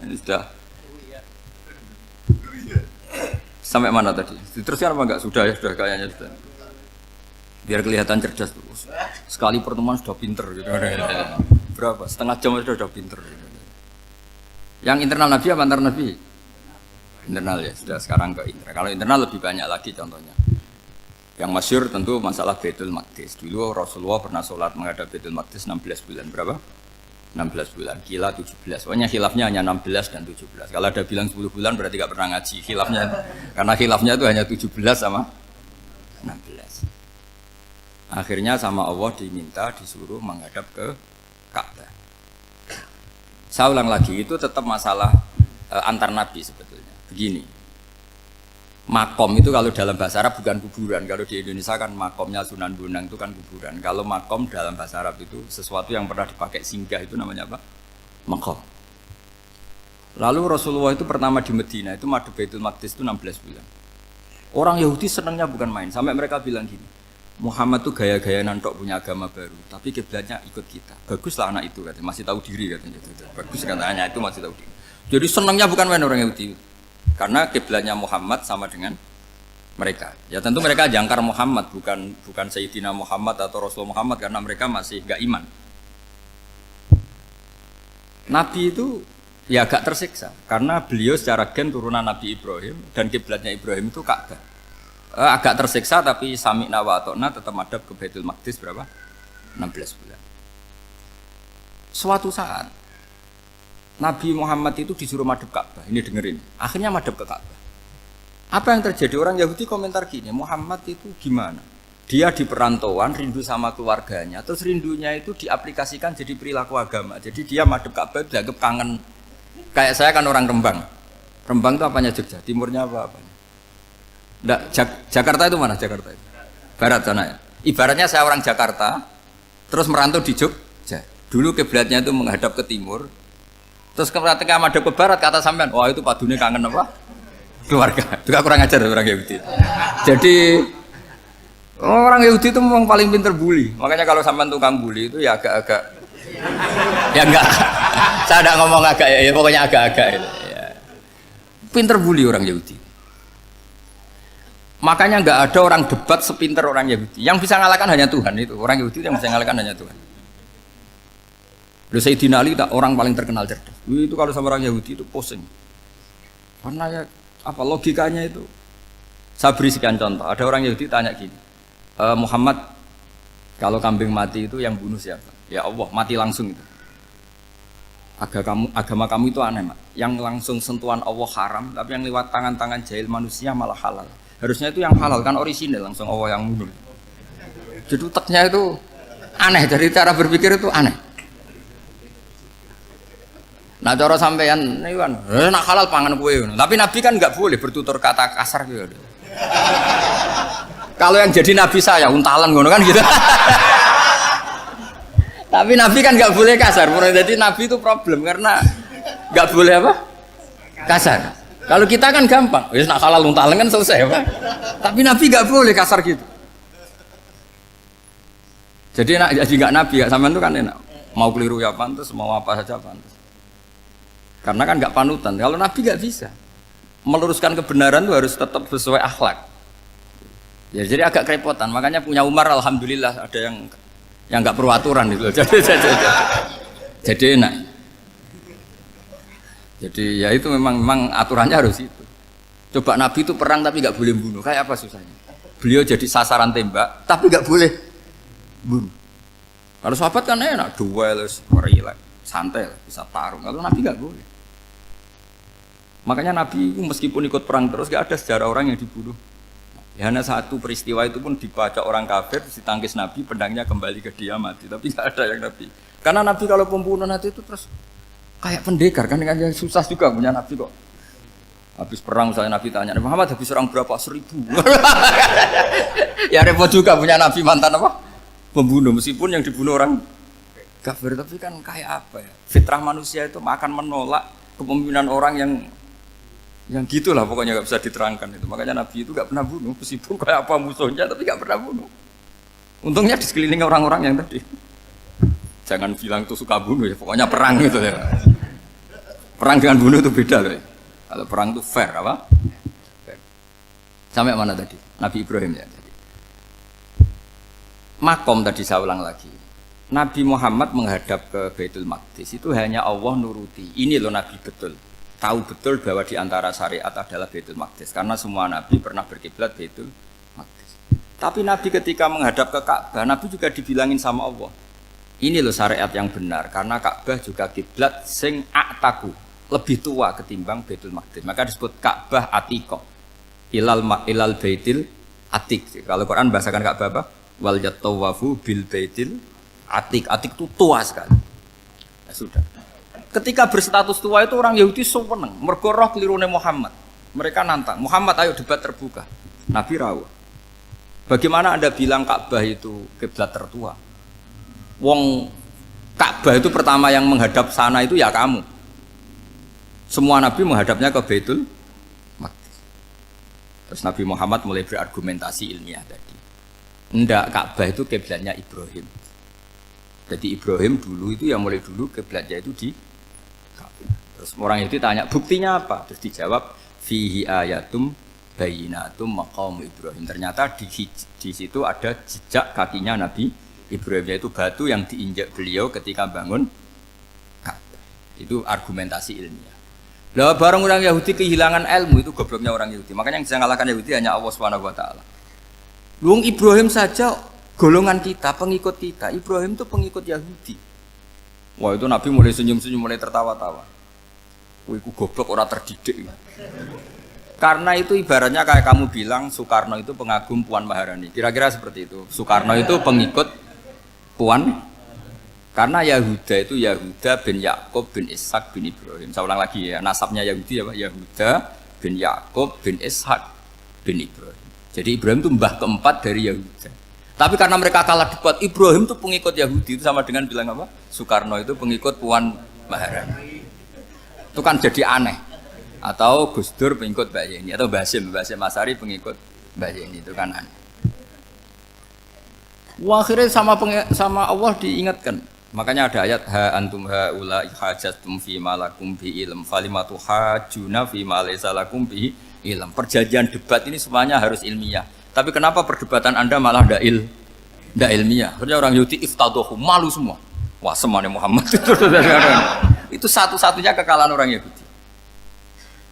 ini sudah. Sampai mana tadi? Diteruskan apa enggak? Sudah ya, sudah kayaknya sudah. Biar kelihatan cerdas terus. Sekali pertemuan sudah pinter gitu. Berapa? Setengah jam sudah pinter. Yang internal nabi apa antar nabi? Internal ya, sudah sekarang ke internal. Kalau internal lebih banyak lagi contohnya. Yang masyhur tentu masalah Baitul Maqdis. Dulu Rasulullah pernah sholat menghadap Baitul Maqdis 16 bulan. Berapa? 16 bulan, kila 17. Pokoknya khilafnya hanya 16 dan 17. Kalau ada bilang 10 bulan berarti gak pernah ngaji khilafnya. Karena khilafnya itu hanya 17 sama 16. Akhirnya sama Allah diminta disuruh menghadap ke Ka'bah. Saya ulang lagi, itu tetap masalah antar nabi sebetulnya. Begini. Makom itu kalau dalam bahasa Arab bukan kuburan. Kalau di Indonesia kan makomnya Sunan Bonang itu kan kuburan. Kalau makom dalam bahasa Arab itu sesuatu yang pernah dipakai singgah, itu namanya apa? Makom. Lalu Rasulullah itu pertama di Medina itu madhep Baitul Maqdis itu 16 bulan. Orang Yahudi senangnya bukan main. Sampai mereka bilang gini, Muhammad tuh gaya-gaya nantok punya agama baru, tapi kiblatnya ikut kita. Baguslah anak itu katanya, masih tahu diri katanya. Bagus katanya itu masih tahu diri. Jadi senangnya bukan main orang Yahudi. Karena kiblatnya Muhammad sama dengan mereka. Ya tentu mereka jangkar Muhammad, bukan Sayyidina Muhammad atau Rasul Muhammad, karena mereka masih gak iman. Nabi itu ya agak tersiksa karena beliau secara gen turunan Nabi Ibrahim dan kiblatnya Ibrahim itu Ka'bah. Agak tersiksa tapi sami'na wa ata'na tetap madhab ke Baitul Maqdis berapa? 16 bulan. Suatu saat Nabi Muhammad itu disuruh madhep Ka'bah. Ini dengerin. Akhirnya madhep ke Ka'bah. Apa yang terjadi? Orang Yahudi komentar gini, Muhammad itu gimana? Dia di perantauan, rindu sama keluarganya. Terus rindunya itu diaplikasikan jadi perilaku agama. Jadi dia madhep Ka'bah dianggap kangen. Kayak saya kan orang Rembang. Rembang itu apanya Jogja? Timurnya apa-apanya? Nggak, Jakarta itu mana Jakarta itu? Barat sana ya? Ibaratnya saya orang Jakarta, terus merantau di Jogja. Dulu kiblatnya itu menghadap ke timur. Terus ketika madhep ke barat kata sampean, wah itu padune kangen apa? Keluarga. Itu kurang ajar orang Yahudi. Jadi orang Yahudi itu memang paling pinter bully. Makanya kalau sampean tukang bully itu ya agak-agak ya enggak. Saya enggak ngomong agak ya pokoknya agak-agak ya. Pinter bully orang Yahudi. Makanya enggak ada orang debat sepinter orang Yahudi. Yang bisa ngalahkan hanya Tuhan itu. Orang Yahudi yang bisa ngalahkan hanya Tuhan. Sayyidina Ali orang paling terkenal cerdas. Itu kalau sama orang Yahudi itu pusing. Karena ya apa logikanya itu? Saya beri sekian contoh. Ada orang Yahudi tanya gini, Muhammad kalau kambing mati itu yang bunuh siapa? Ya Allah, mati langsung itu. Agama kamu itu aneh, Mak. Yang langsung sentuhan Allah haram, tapi yang lewat tangan-tangan jahil manusia malah halal. Harusnya itu yang halal kan orisinal, langsung Allah yang bunuh. Jadi uteknya itu aneh, dari cara berpikir itu aneh. Nah cara sampean ini kan, nak halal pangan kue. Tapi Nabi kan nggak boleh bertutur kata kasar gitu. Kalau yang jadi Nabi saya untalan ngono kan gitu. Tapi Nabi kan nggak boleh kasar. Jadi Nabi itu problem karena nggak boleh apa? Kasar. Kalau kita kan gampang, wis nak halal untalan kan selesai apa? Tapi Nabi nggak boleh kasar gitu. Jadi nggak Nabi, nggak sampean itu kan enak. Mau keliru ya pantas, mau apa saja pantas. Karena kan nggak panutan. Kalau Nabi nggak bisa meluruskan kebenaran itu harus tetap sesuai akhlak. Ya jadi agak kerepotan. Makanya punya Umar alhamdulillah ada yang nggak perlu aturan itu. Jadi enak. Jadi ya itu memang aturannya harus itu. Coba Nabi itu perang tapi nggak boleh bunuh. Kayak apa susahnya? Beliau jadi sasaran tembak tapi nggak boleh bunuh. Kalau sahabat kan enak, duel, relax, santai, bisa tarung. Kalau Nabi nggak boleh. Makanya Nabi meskipun ikut perang terus gak ada sejarah orang yang dibunuh. Ya, hanya satu peristiwa itu pun dibaca orang kafir, ditangkis Nabi, pedangnya kembali ke dia mati. Tapi gak ada yang Nabi. Karena Nabi kalau pembunuh nanti itu terus kayak pendekar kan, susah juga punya Nabi kok. Habis perang misalnya Nabi tanya, Muhammad habis orang berapa? 1000. Ya repot juga punya Nabi mantan apa? Pembunuh, meskipun yang dibunuh orang kafir. Tapi kan kayak apa ya? Fitrah manusia itu akan menolak kepemimpinan orang yang gitulah pokoknya nggak bisa diterangkan itu. Makanya Nabi itu nggak pernah bunuh, meskipun kayak apa musuhnya tapi nggak pernah bunuh. Untungnya di sekeliling orang-orang yang tadi. Jangan bilang itu suka bunuh ya, pokoknya perang gitu ya. Perang dengan bunuh itu beda loh. Kalau perang itu fair apa? Fair. Sampai mana tadi? Nabi Ibrahim ya tadi. Makom tadi saya ulang lagi. Nabi Muhammad menghadap ke Baitul Maqdis itu hanya Allah nuruti. Ini loh Nabi betul. Tahu betul bahwa di antara syariat adalah Baitul Maqdis karena semua Nabi pernah berkiblat Baitul Maqdis. Tapi Nabi ketika menghadap ke Ka'bah, Nabi juga dibilangin sama Allah, Ini loh syariat yang benar karena Ka'bah juga kiblat sing aktaku lebih tua ketimbang Baitul Maqdis. Maka disebut Ka'bah Atiqah. Ilal Baitil Atiq. Kalau Quran bahasakan Ka'bah apa? Wal yatawafu bil Baitil Atiq. Atiq itu tua sekali. Ya sudah. Ketika berstatus tua itu orang Yahudi seneng, mergo roh kelirune Muhammad. Mereka nantang, Muhammad ayo debat terbuka. Nabi rawuh. Bagaimana Anda bilang Ka'bah itu kiblat tertua? Wong Ka'bah itu pertama yang menghadap sana itu ya kamu. Semua Nabi menghadapnya ke Baitul Maqdis. Terus Nabi Muhammad mulai berargumentasi ilmiah tadi. Enggak, Ka'bah itu kiblatnya Ibrahim. Jadi Ibrahim dulu itu yang mulai dulu kiblatnya itu di Ka'bah. Terus orang itu tanya buktinya apa? Terus dijawab fihi ayatum bayinatum maqam Ibrahim. Ternyata di situ ada jejak kakinya Nabi Ibrahim, yaitu batu yang diinjak beliau ketika bangun Ka'bah. Itu argumentasi ilmiah. Lah bareng orang Yahudi kehilangan ilmu, itu gobloknya orang Yahudi. Makanya yang bisa mengalahkan Yahudi hanya Allah Subhanahu wa taala. Luang Ibrahim saja golongan kita, pengikut kita. Ibrahim itu pengikut Yahudi. Wah, itu Nabi mulai senyum-senyum, mulai tertawa-tawa. Wah, itu goblok orang terdidik. Karena itu ibaratnya kayak kamu bilang Soekarno itu pengagum Puan Maharani. Kira-kira seperti itu. Soekarno itu pengikut Puan, karena Yahuda itu Yahuda bin Yakub bin Ishak bin Ibrahim. Saya ulang lagi ya, nasabnya Yahudi ya Pak, Yahuda bin Yakub bin Ishak bin Ibrahim. Jadi Ibrahim itu mbah keempat dari Yahuda. Tapi karena mereka kalah debat, Ibrahim itu pengikut Yahudi, itu sama dengan bilang apa? Soekarno itu pengikut Puan Maharani. Itu kan jadi aneh. Atau Gus Dur pengikut Mbak Yeni, atau Basim Asari pengikut Mbak Yeni, itu kan aneh. Wah, akhirnya sama Allah diingatkan. Makanya ada ayat ha antum haula hajatum fi malakum bi ilm falimatu hajuna fi ma laysa lakum bi ilm. Perjanjian debat ini semuanya harus ilmiah. Tapi kenapa perdebatan Anda malah ndak ilmiah? Karena orang Yahudi iftadohu, malu semua. Wah, semuanya Muhammad itu satu-satunya kekalahan orang Yahudi.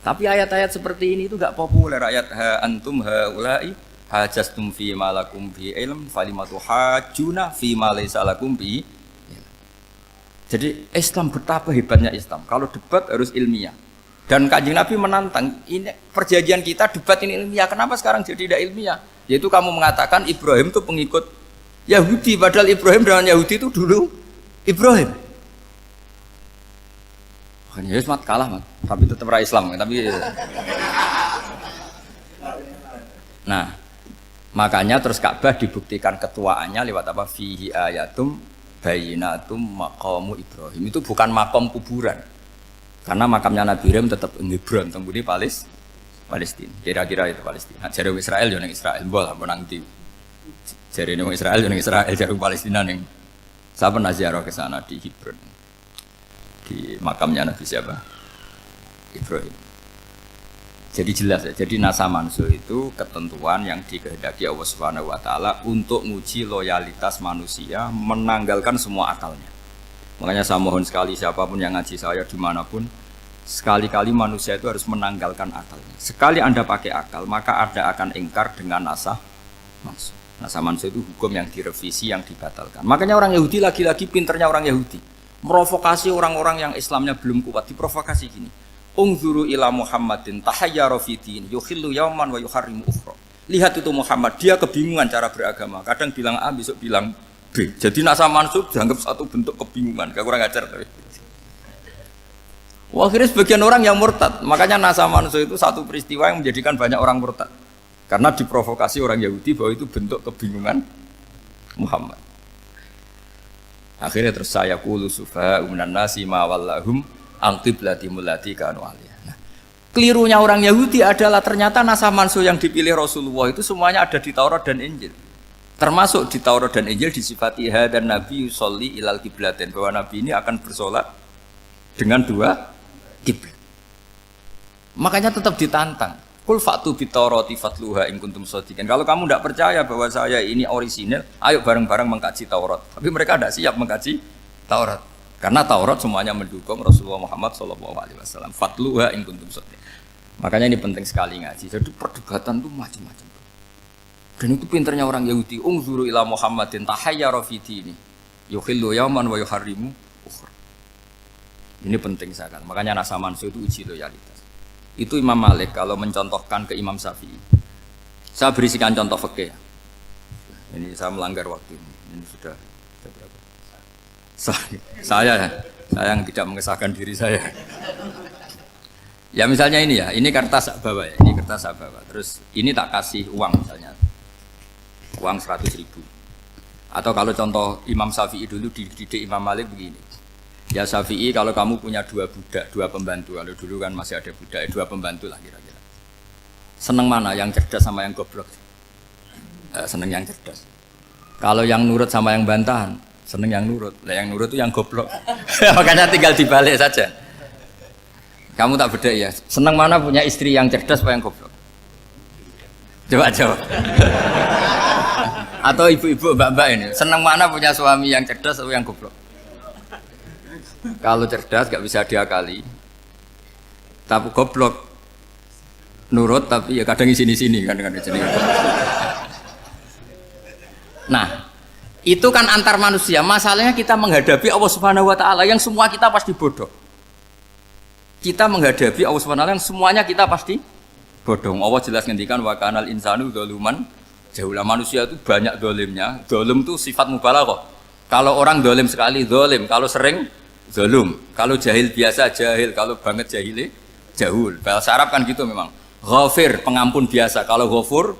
Tapi ayat-ayat seperti ini itu enggak populer. Ayat ha antum haula hajastum fi ma lakum bi ilm falimatu hajuna fi ma laysa lakum bi. Jadi Islam betapa hebatnya Islam. Kalau debat harus ilmiah. Dan Kanjeng Nabi menantang, ini perjanjian kita debat ini ilmiah. Kenapa sekarang jadi tidak ilmiah? Yaitu kamu mengatakan Ibrahim itu pengikut Yahudi, padahal Ibrahim dengan Yahudi itu dulu Ibrahim. Makanya ya mat kalah mat, tapi tetap ra Islam. Tapi nah, makanya terus Ka'bah dibuktikan ketuaannya lewat apa? Fihi ayatum bayinatum maqamu Ibrahim. Itu bukan makam kuburan. Karena makamnya Nabi Ibrahim tetap Hebron, temudi Palestina. Kira-kira itu Palestina. Jare Israel yo ning Israel, mbah menang di. Jare ning Israel yo ning Israel, jare Palestina ning. Saben ziarah ke sana di Hebron. Di makamnya Nabi siapa? Ibrahim. Jadi jelas ya, jadi nasa mansu itu ketentuan yang dikehendaki Allah Subhanahu wa taala untuk menguji loyalitas manusia, menanggalkan semua akalnya. Makanya saya mohon sekali siapapun yang ngaji saya dimanapun, sekali-kali manusia itu harus menanggalkan akalnya. Sekali Anda pakai akal, maka Anda akan ingkar dengan nasa mansu. Nasa mansu itu hukum yang direvisi, yang dibatalkan. Makanya orang Yahudi lagi-lagi pinternya orang Yahudi. Merovokasi orang-orang yang Islamnya belum kuat, diprovokasi gini. Ungzuru ila Muhammadin tahayyara fi din yukhillu yawman wa yuharrimu ukhra. Lihat itu Muhammad, dia kebingungan cara beragama. Kadang bilang A, besok bilang B. Jadi nasa mansub dianggap satu bentuk kebingungan. Gak kurang ajar tapi. Wah, akhirnya sebagian orang yang murtad. Makanya nasa mansub itu satu peristiwa yang menjadikan banyak orang murtad. Karena diprovokasi orang Yahudi bahwa itu bentuk kebingungan Muhammad. Akhirnya terus saya qulu sufaha minan nasi ma wallahum an qiblatimul lati kanu alaiha. Nah, kelirunya orang Yahudi adalah ternyata nasa mansuh yang dipilih Rasulullah itu semuanya ada di Taurat dan Injil. Termasuk di Taurat dan Injil disifati dan Nabi yusolli ilal qiblatain, bahwa Nabi ini akan bersolat dengan dua kiblat. Makanya tetap ditantang. Kul fa'tu bitaurati fatluha in kuntum shadiqin. Kalau kamu tidak percaya bahwa saya ini orisinil, ayo bareng-bareng mengkaji Taurat. Tapi mereka tidak siap mengkaji Taurat. Karena Taurat semuanya mendukung Rasulullah Muhammad SAW. Fatluha in kuntum shadiqin. Makanya ini penting sekali ngaji. Jadi perdebatan itu macam-macam. Dan itu pinternya orang Yahudi. Ungzuru ila Muhammadin tahayyara fi dini. Yukhillu yauman wa yuharrimu ukhra. Ini penting sekali. Makanya nasa mansu itu uji loyalitas. Itu Imam Malik kalau mencontohkan ke Imam Syafi'i. Saya berisikan contoh fikih. Ini saya melanggar waktu ini. Ini sudah berapa? Saya yang tidak mengesahkan diri saya. Ya misalnya ini ya, ini kertas saya bawa ya, ini kertas saya bawa. Terus ini tak kasih uang misalnya, uang 100.000. Atau kalau contoh Imam Syafi'i dulu dididik Imam Malik begini. Ya Syafi'i kalau kamu punya 2 budak, 2 pembantu, kalau dulu kan masih ada budak, 2 pembantu lah kira-kira. Seneng mana, yang cerdas sama yang goblok? Seneng yang cerdas. Kalau yang nurut sama yang bantahan, seneng yang nurut. Lah yang nurut itu yang goblok. Makanya tinggal dibalik saja. Kamu tak beda ya. Seneng mana punya istri yang cerdas apa yang goblok? Coba jawab. Atau ibu-ibu mbak-mbak ini, seneng mana punya suami yang cerdas atau yang goblok? Kalau cerdas gak bisa diakali. Tapi goblok nurut tapi ya kadang sini-sini kan di sini. Nah, itu kan antar manusia. Masalahnya kita menghadapi Allah Subhanahu wa taala yang semua kita pasti bodoh. Kita menghadapi Allah Subhanahu wa taala yang semuanya kita pasti bodoh. Allah jelas ngendikan wa kanal insanu dzaluman jauhlah. Manusia itu banyak dolimnya. Dolim itu sifat mubalaghah. Kalau orang dolim sekali dolim, kalau sering zalum, kalau jahil biasa jahil, kalau banget jahili jahul. Bahasa Arab kan gitu memang. Ghafir pengampun biasa, kalau ghafur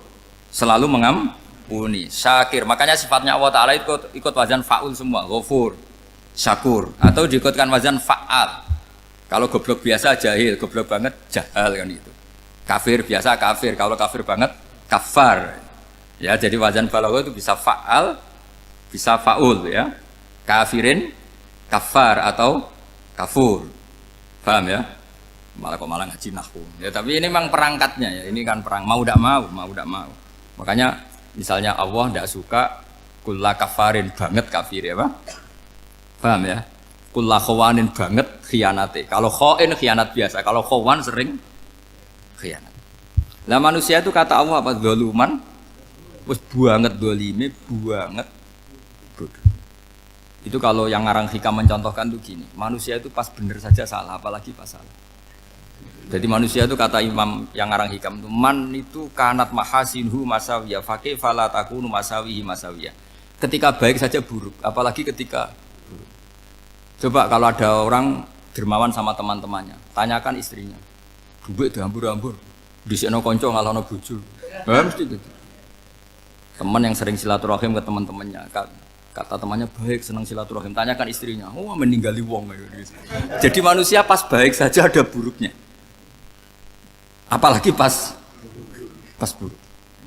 selalu mengampuni. Syakir, makanya sifatnya Allah Ta'ala ikut wazan fa'ul semua. Ghafur, syakur, atau diikutkan wazan fa'al. Kalau goblok biasa jahil, goblok banget jahal kan itu. Kafir biasa kafir, kalau kafir banget kafar. Ya, jadi wazan balaghah itu bisa fa'al, bisa fa'ul ya. Kafirin, kafar atau kafur. Paham ya? Malah ngaji nahwu. Ya, tapi ini memang perangkatnya ya. Ini kan perang mau tidak mau. Makanya misalnya Allah tidak suka kulla kafarin banget kafir ya, Pak. Paham ya? Kulla khawanin banget khianate. Kalau khain khianat biasa, kalau khawan sering khianat. Lah manusia itu kata Allah apa? Zaluman. Wis banget dolime, banget bodoh. Itu kalau yang ngarang hikam mencontohkan tuh gini, manusia itu pas bener saja salah, apalagi pas salah. Jadi manusia itu kata Imam yang ngarang hikam itu, man itu kanat mahasinhu masawiyah, fakih fala takunu masawihi masawiyah. Ketika baik saja buruk, apalagi ketika buruk. Coba kalau ada orang dermawan sama teman-temannya, tanyakan istrinya, duit dihambur-hambur, disikno konco ngalono bojo. Mesti gitu. Teman yang sering silaturahim ke teman-temannya, kata temannya baik, senang silaturahim, tanyakan istrinya, oh meninggali wong. Jadi manusia pas baik saja ada buruknya, apalagi pas buruk.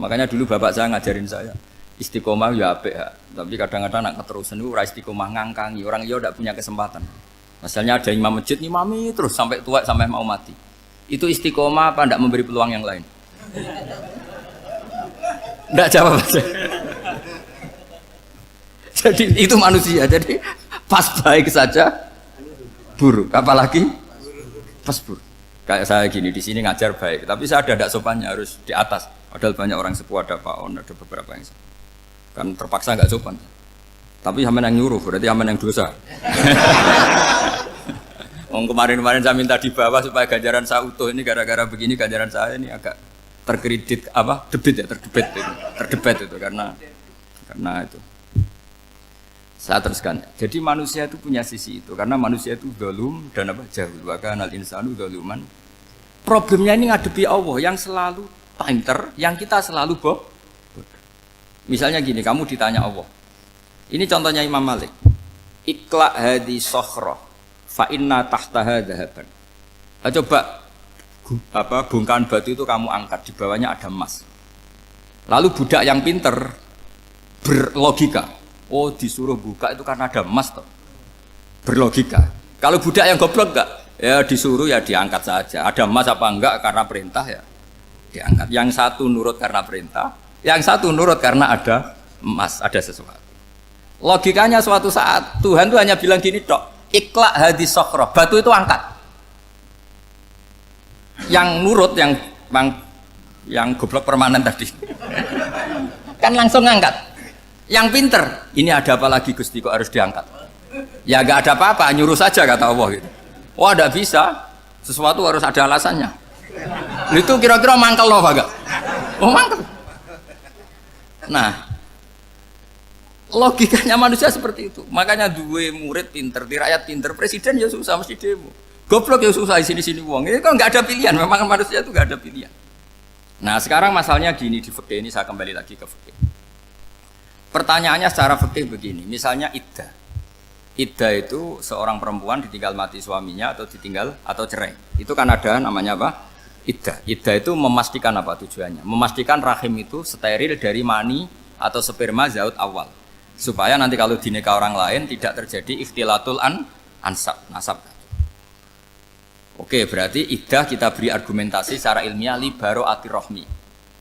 Makanya dulu bapak saya ngajarin saya istiqomah ya apik ya, tapi kadang-kadang nak keterusan itu ora istiqomah ngangkangi orang dia tidak punya kesempatan. Misalnya ada imam masjid ngimami terus sampai tua sampai mau mati, itu istiqomah apa tidak memberi peluang yang lain? Tidak jawab aja. Jadi itu manusia. Jadi pas baik saja buruk, apalagi pas buruk. Kayak saya gini di sini ngajar baik, tapi saya ada tidak sopannya harus di atas. Padahal banyak orang sepuh, ada Pak On, ada beberapa yang kan terpaksa nggak sopan. Tapi sama yang nyuruh, berarti sama yang dosa. Kemarin saya minta di bawah supaya ganjaran saya utuh. Ini gara-gara begini ganjaran saya ini agak terkredit apa terdebat itu karena itu saya teruskan. Jadi manusia itu punya sisi itu karena manusia itu dzalum dan apa jahul wa kanal insanu dzaluman. Problemnya ini ngadepi Allah yang selalu pinter, yang kita selalu bodoh. Misalnya gini, kamu ditanya Allah, ini contohnya Imam Malik, ikla hadi sokhroh fa inna tahtaha dhahaban. Coba bongkahan batu itu kamu angkat, di bawahnya ada emas. Lalu budak yang pinter berlogika, oh disuruh buka itu karena ada emas toh. Berlogika. Kalau budak yang goblok enggak, ya disuruh ya diangkat saja. Ada emas apa enggak karena perintah ya diangkat. Yang satu nurut karena perintah, yang satu nurut karena ada emas, ada sesuatu. Logikanya suatu saat Tuhan tuh hanya bilang gini tok, ikla hadis sokhroh, batu itu angkat. Yang nurut yang goblok permanen tadi kan langsung ngangkat. Yang pinter, ini ada apa lagi Gusti kok harus diangkat? Ya gak ada apa-apa, nyuruh saja kata Allah gitu. Wah tidak bisa, sesuatu harus ada alasannya. Itu kira-kira mangkel loh Pak? Oh mangkel. Nah, logikanya manusia seperti itu. Makanya dua murid pinter, di rakyat pinter, presiden ya susah mesti demo. Goblok ya susah di sini-sini uang. Ini kan nggak ada pilihan. Memang manusia itu nggak ada pilihan. Nah sekarang masalahnya gini di fikih ini saya kembali lagi ke fikih. Pertanyaannya secara fikih begini, misalnya iddah. Iddah itu seorang perempuan ditinggal mati suaminya atau ditinggal atau cerai. Itu kan ada namanya apa? Iddah. Iddah itu memastikan apa tujuannya? Memastikan rahim itu steril dari mani atau sperma zaut awal. Supaya nanti kalau dinikah orang lain tidak terjadi ikhtilatul nasab. Oke, berarti iddah kita beri argumentasi secara ilmiah li baro'atir rohmi.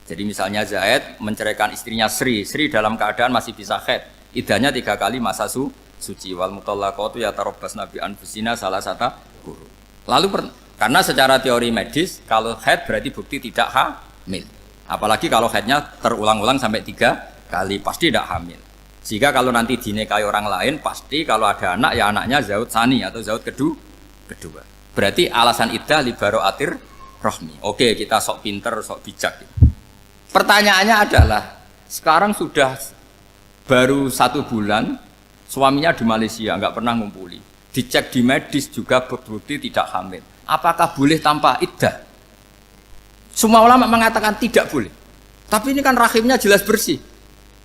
Jadi misalnya Zaid menceraikan istrinya Sri dalam keadaan masih bisa haid. Iddahnya 3 kali masa suci. Wal mutallaqatu yatarabbasna bi anfusina salah satu guru. Lalu karena secara teori medis kalau haid berarti bukti tidak hamil. Apalagi kalau haidnya terulang-ulang sampai 3 kali pasti tidak hamil. Sehingga kalau nanti dinikahi orang lain pasti kalau ada anak ya anaknya zaud sani atau zaud kedua. Berarti alasan iddah li baro'atir rohmi. Oke, kita sok pinter, sok bijak. Pertanyaannya adalah sekarang sudah baru 1 bulan suaminya di Malaysia nggak pernah ngumpuli, dicek di medis juga berbukti tidak hamil. Apakah boleh tanpa iddah? Semua ulama mengatakan tidak boleh. Tapi ini kan rahimnya jelas bersih.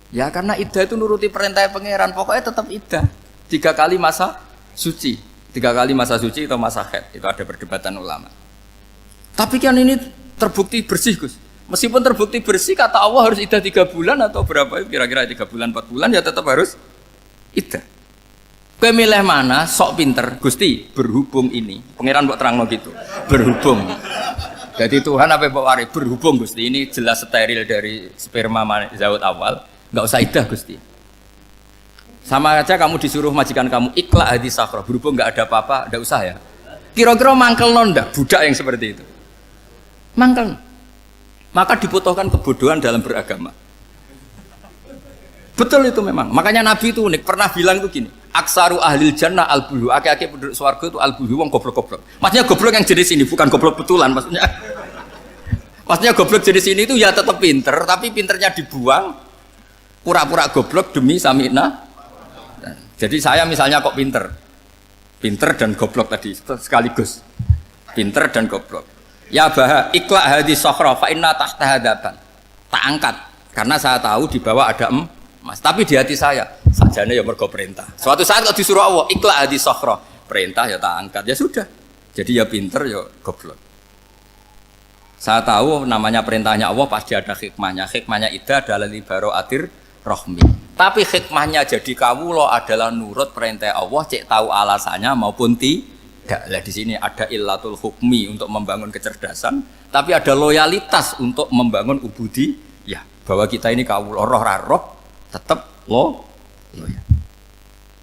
Ya karena iddah itu nuruti perintah pangeran, pokoknya tetap iddah. 3 kali masa suci, 3 kali masa suci atau masa haid itu ada perdebatan ulama. Tapi kan ini terbukti bersih Gus. Meskipun terbukti bersih, kata Allah harus iddah 3 bulan atau berapa? Kira-kira 3 bulan, 4 bulan ya tetap harus iddah. Kowe milih mana? Sok pinter, Gusti. Berhubung ini, pangeran mbok terangno gitu. Berhubung. Jadi Tuhan apa mbok wari? Berhubung Gusti. Ini jelas steril dari sperma zaut awal. Enggak usah iddah Gusti. Sama aja kamu disuruh majikan kamu ikhla hadis sakhra. Berhubung enggak ada apa-apa, enggak usah ya. Kira-kira mangkel ndak budak yang seperti itu? Mangkel. Maka dibutuhkan kebodohan dalam beragama. Betul itu memang. Makanya Nabi itu unik, pernah bilang itu gini, aksaru ahlil jannah al-bulhu, aki-aki penduduk swarga itu al-bulhu, wong goblok-goblok. Maksudnya goblok yang jenis ini, bukan goblok betulan maksudnya. Maksudnya goblok jenis ini itu ya tetap pinter, tapi pinternya dibuang, pura-pura goblok demi samina. Jadi saya misalnya kok pinter dan goblok tadi sekaligus. Pinter dan goblok. Ya bah ikhla hadis sakhra fa inna tahta hadaban. Tak angkat karena saya tahu di bawah ada emas. Tapi di hati saya sajane ya mergo perintah. Suatu saat kok disuruh Allah ikhla hadis sakhra, perintah ya tak angkat. Ya sudah. Jadi ya pinter ya goblok. Saya tahu namanya perintahnya Allah pasti ada hikmahnya. Hikmahnya iddah adalah li baro'atir rohmi. Tapi hikmahnya jadi kawula adalah nurut perintah Allah, cek tahu alasannya maupun tidak. Lah di sini ada illatul hukmi untuk membangun kecerdasan, tapi ada loyalitas untuk membangun ubudi. Ya, bahwa kita ini kawula roh tetap loyal.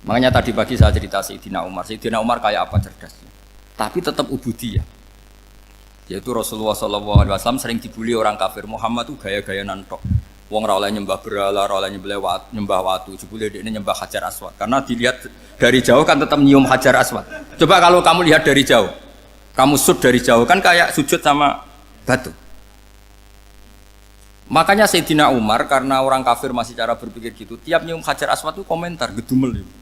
Makanya tadi pagi saya cerita Sayyidina Umar. Sayyidina Umar kayak apa cerdasnya? Tapi tetap ubudi ya. Yaitu Rasulullah SAW sering dibully orang kafir. Muhammad tuh gaya-gaya nantok. Wong ra oleh nyembah berhala, ra oleh nyembah watu, jebule dekne nyembah Hajar Aswad. Karena dilihat dari jauh kan tetap nyium Hajar Aswad. Coba kalau kamu lihat dari jauh, kamu sujud dari jauh kan kayak sujud sama batu. Makanya Sayyidina Umar karena orang kafir masih cara berpikir gitu, tiap nyium Hajar Aswad itu komentar gedumel itu.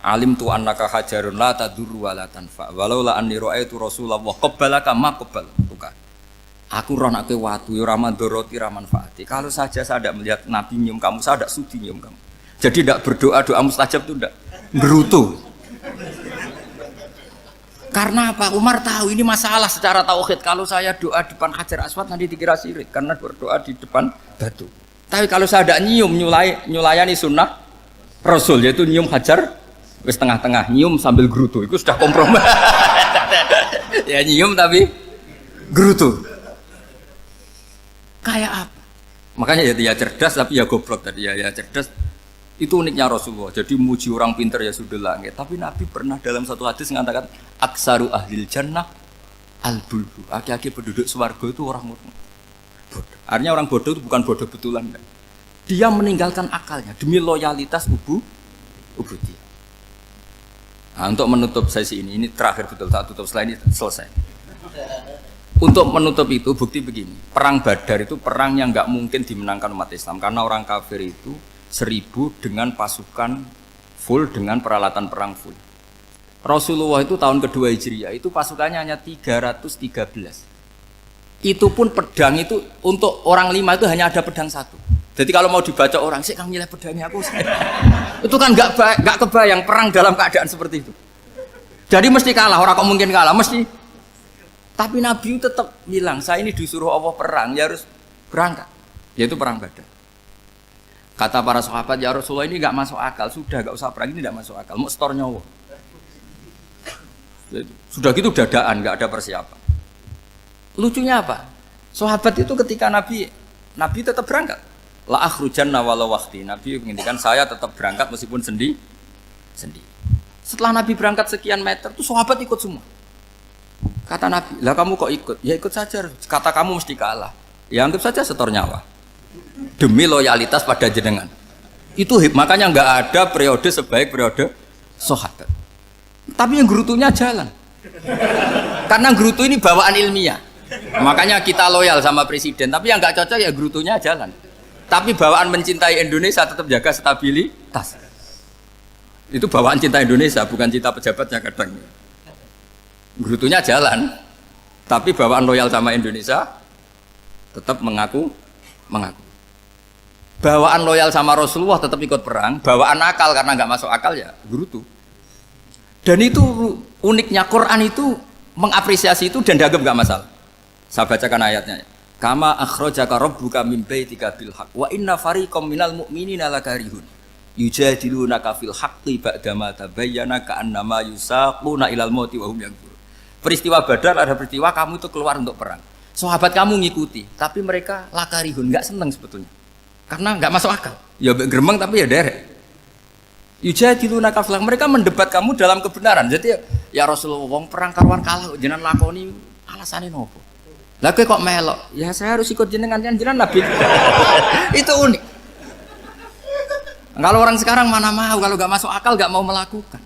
Alim tu annaka hajarun la tadurru wa la tanfa. Walau la anni ra'aitu Rasulullah qabbalaka ma qabbaltuka. Aku roh nak ke watu, ya ramandoroti ramanfaati. Kalau saja saya tidak melihat Nabi nyium kamu, saya tidak sudi nyium kamu. Jadi tidak berdoa, doa mustajab itu tidak berutuh. Karena apa? Umar tahu ini masalah secara tauhid. Kalau saya doa di depan Hajar Aswad nanti dikira syirik karena berdoa di depan batu. Tapi kalau saya tidak nyium, nyulayani sunnah Rasul, yaitu nyium Hajar, wis tengah-tengah nyium sambil gerutu, itu sudah kompromi. Ya nyium tapi gerutu. Kayak apa? Makanya ya dia cerdas tapi ya goblok tadi ya cerdas. Itu uniknya Rasulullah. Jadi muji orang pintar ya sudah langit. Tapi Nabi pernah dalam satu hadis mengatakan aksaru ahlil jannah al-bulhu. Aki-aki penduduk swarga itu orang bodoh. Artinya orang bodoh itu bukan bodoh betulan. Dia meninggalkan akalnya demi loyalitas ubudiyah. Nah, untuk menutup sesi ini terakhir betul, tak tutup setelah ini selesai. Untuk menutup itu bukti begini, perang Badar itu perang yang nggak mungkin dimenangkan umat Islam karena orang kafir itu 1000 dengan pasukan full dengan peralatan perang full. Rasulullah itu tahun kedua Hijriah itu pasukannya hanya 313. Itu pun pedang itu untuk orang 5 itu hanya ada pedang 1. Jadi kalau mau dibaca orang sih, kang milih pedangnya aku. Itu kan nggak kebayang perang dalam keadaan seperti itu. Jadi mesti kalah, orang kok mungkin kalah mesti. Tapi Nabi tetap bilang, saya ini disuruh Allah perang, ya harus berangkat. Yaitu perang Badar. Kata para sahabat, ya Rasulullah ini nggak masuk akal, sudah nggak usah perang, ini nggak masuk akal, mau setor nyawa. Sudah gitu dadaan, nggak ada persiapan. Lucunya apa? Sahabat itu ketika Nabi tetap berangkat. La akhrujanna walau waqti. Nabi menginginkan saya tetap berangkat meskipun sendi. Setelah Nabi berangkat sekian meter, tuh sahabat ikut semua. Kata Nabi, lah kamu kok ikut? Ya ikut saja. Kata kamu mesti kalah. Ya anggap saja setor nyawa. Demi loyalitas pada jenengan. Itu makanya nggak ada periode sebaik periode sahabat. Tapi yang gerutunya jalan. Karena gerutu ini bawaan ilmiah. Makanya kita loyal sama presiden. Tapi yang nggak cocok ya gerutunya jalan. Tapi bawaan mencintai Indonesia tetap jaga stabilitas. Itu bawaan cinta Indonesia, bukan cinta pejabatnya kadang. Gerutunya jalan, tapi bawaan loyal sama Indonesia tetap mengaku. Bawaan loyal sama Rasulullah tetap ikut perang, bawaan akal karena nggak masuk akal ya gerutu. Dan itu uniknya Quran itu mengapresiasi itu dan dianggap nggak masalah. Saya bacakan ayatnya. Kama akhrajaka rabbuka min baitika bil haqq wa inna fariqam minal mu'minina lakarihun yujadilunaka fil haqqi ba'dama tabayyana ka'annama yusaquna ilal mauti wa hum yanzurun. Peristiwa Badar ada peristiwa kamu itu keluar untuk perang. Sahabat kamu ngikuti, tapi mereka lakarihun, enggak senang sebetulnya. Karena enggak masuk akal. Ya gremeng tapi ya derek. Yujadilunaka fil haqq, mereka mendebat kamu dalam kebenaran. Jadi ya Rasulullah wong perang karuan kalah jenengan lakoni alasane nopo? Lah kok melok? Ya saya harus ikut jenengan Nabi. Itu unik. Kalau orang sekarang mana mau, kalau nggak masuk akal nggak mau melakukan.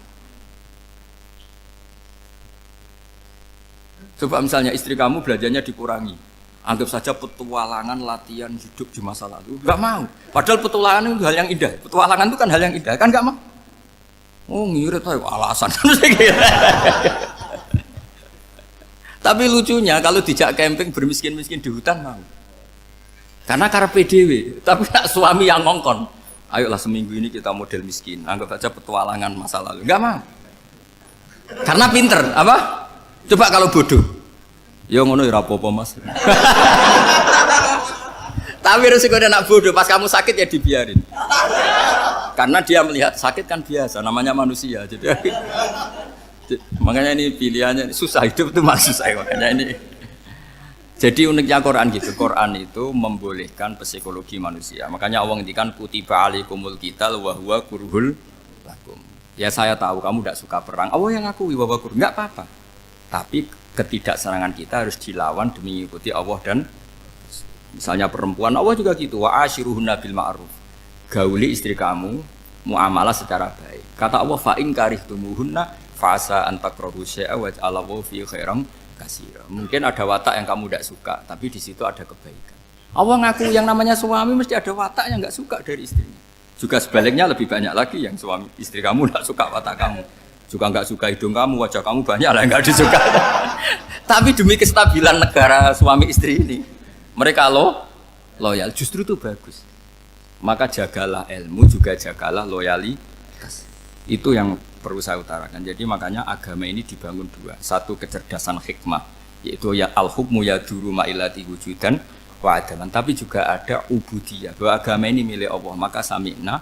Coba misalnya istri kamu belajarnya dikurangi, anggap saja petualangan latihan hidup di masa lalu, nggak mau. Padahal petualangan itu hal yang indah. Petualangan itu kan hal yang indah, kan nggak mau. Oh ngirit aja alasan. Tapi lucunya kalau dijak camping bermiskin-miskin di hutan mau. Karena karpe dhewe, tapi nak suami yang ngongkon. Ayolah seminggu ini kita model miskin, anggap saja petualangan masa lalu. Enggak mau. Karena pinter, apa? Coba kalau bodoh. Ya ngono ya rapopo Mas. Tapi resikonya nak bodoh, pas kamu sakit ya dibiarin. Karena dia melihat sakit kan biasa, namanya manusia. Jadi makanya ini pilihannya susah, hidup itu malah susah makanya ini. Jadi uniknya Quran gitu, Quran itu membolehkan psikologi manusia. Makanya Allah ngendikan kutiba alaikumul qital wa huwa kurhul lakum. Ya saya tahu kamu tidak suka perang. Allah yang ngakui wa huwa kurhul, enggak apa-apa. Tapi ketidaksenangan kita harus dilawan demi mengikuti Allah dan misalnya perempuan Allah juga gitu, wa ashiruhunna bil ma'ruf. Gauli istri kamu muamalah secara baik. Kata Allah fa in karihtumuhunna fasa antakrahu syai'a wa ja'alallahu fi khairan katsira. Mungkin ada watak yang kamu tidak suka, tapi di situ ada kebaikan. Allah ngaku yang namanya suami mesti ada watak yang enggak suka dari istrinya. Juga sebaliknya lebih banyak lagi yang suami istri kamu enggak suka watak kamu. Juga enggak suka hidung kamu, wajah kamu banyak lah enggak disuka. Tapi demi kestabilan negara suami istri ini, mereka loyal, justru itu bagus. Maka jagalah ilmu, juga jagalah loyalitas. Itu yang perlu saya utarakan. Jadi makanya agama ini dibangun dua. Satu kecerdasan hikmah, yaitu ya al-hukmu ya duru ma'ilati wujudan wa adaman. Tapi juga ada ubudiyah, bahwa agama ini milik Allah. Maka sami'na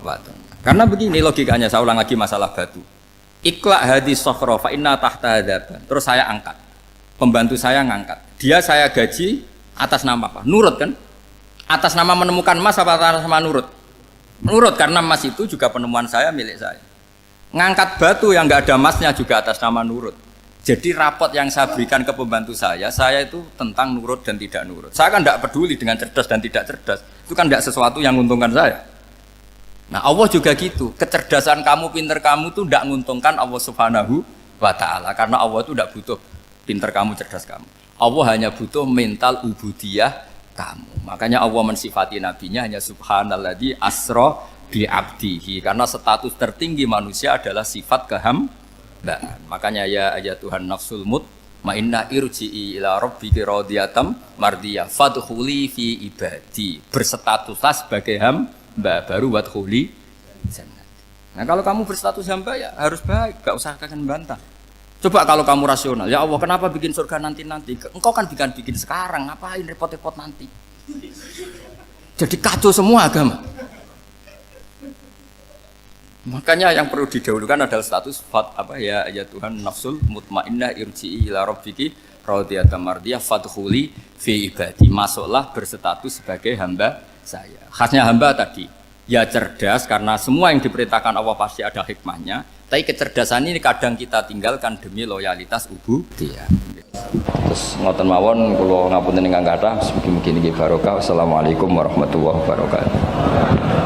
wa ata'na. Karena begini logikanya, saya ulang lagi masalah batu. Iqla hadis sokhro fa inna tahta hadaban. Terus saya angkat. Pembantu saya ngangkat. Dia saya gaji atas nama apa? Nurut kan? Atas nama menemukan emas apa atas nama nurut? Nurut, karena emas itu juga penemuan saya, milik saya. Ngangkat batu yang nggak ada emasnya juga atas nama nurut. Jadi rapot yang saya berikan ke pembantu saya itu tentang nurut dan tidak nurut. Saya kan tidak peduli dengan cerdas dan tidak cerdas. Itu kan tidak sesuatu yang menguntungkan saya. Nah Allah juga gitu. Kecerdasan kamu, pinter kamu itu tidak menguntungkan Allah Subhanahu wa Ta'ala. Karena Allah itu tidak butuh pinter kamu, cerdas kamu. Allah hanya butuh mental ubudiyah kamu. Makanya Allah mensifati nabinya hanya subhanalladzi asra bi abdihi. Karena status tertinggi manusia adalah sifat kehambaan. Makanya ya Tuhan nafsul mutmainnah irji'i ila rabbiki radiyatan mardiyah fadkhuli fi ibadi. Berstatuslah sebagai hamba baru wadkhuli jannah. Nah kalau kamu berstatus hamba ya harus baik, gak usah kakek bantah. Coba kalau kamu rasional, ya Allah kenapa bikin surga nanti-nanti? Engkau kan bikin sekarang, ngapain repot-repot nanti? Jadi kacau semua agama. Makanya yang perlu didahulukan adalah status ya Tuhan nafsul mutmainnah irji'i ila rabbiki radiyatan mardiyah fadkhuli fi ibadi. Masuklah berstatus sebagai hamba saya. Khasnya hamba tadi ya cerdas karena semua yang diperintahkan Allah pasti ada hikmahnya. Tapi kecerdasan ini kadang kita tinggalkan demi loyalitas ubudiyah. Terus ngoten mawon kula ngapunten ingkang kathah mugi-mugi niki barokah. Wassalamualaikum warahmatullahi wabarakatuh.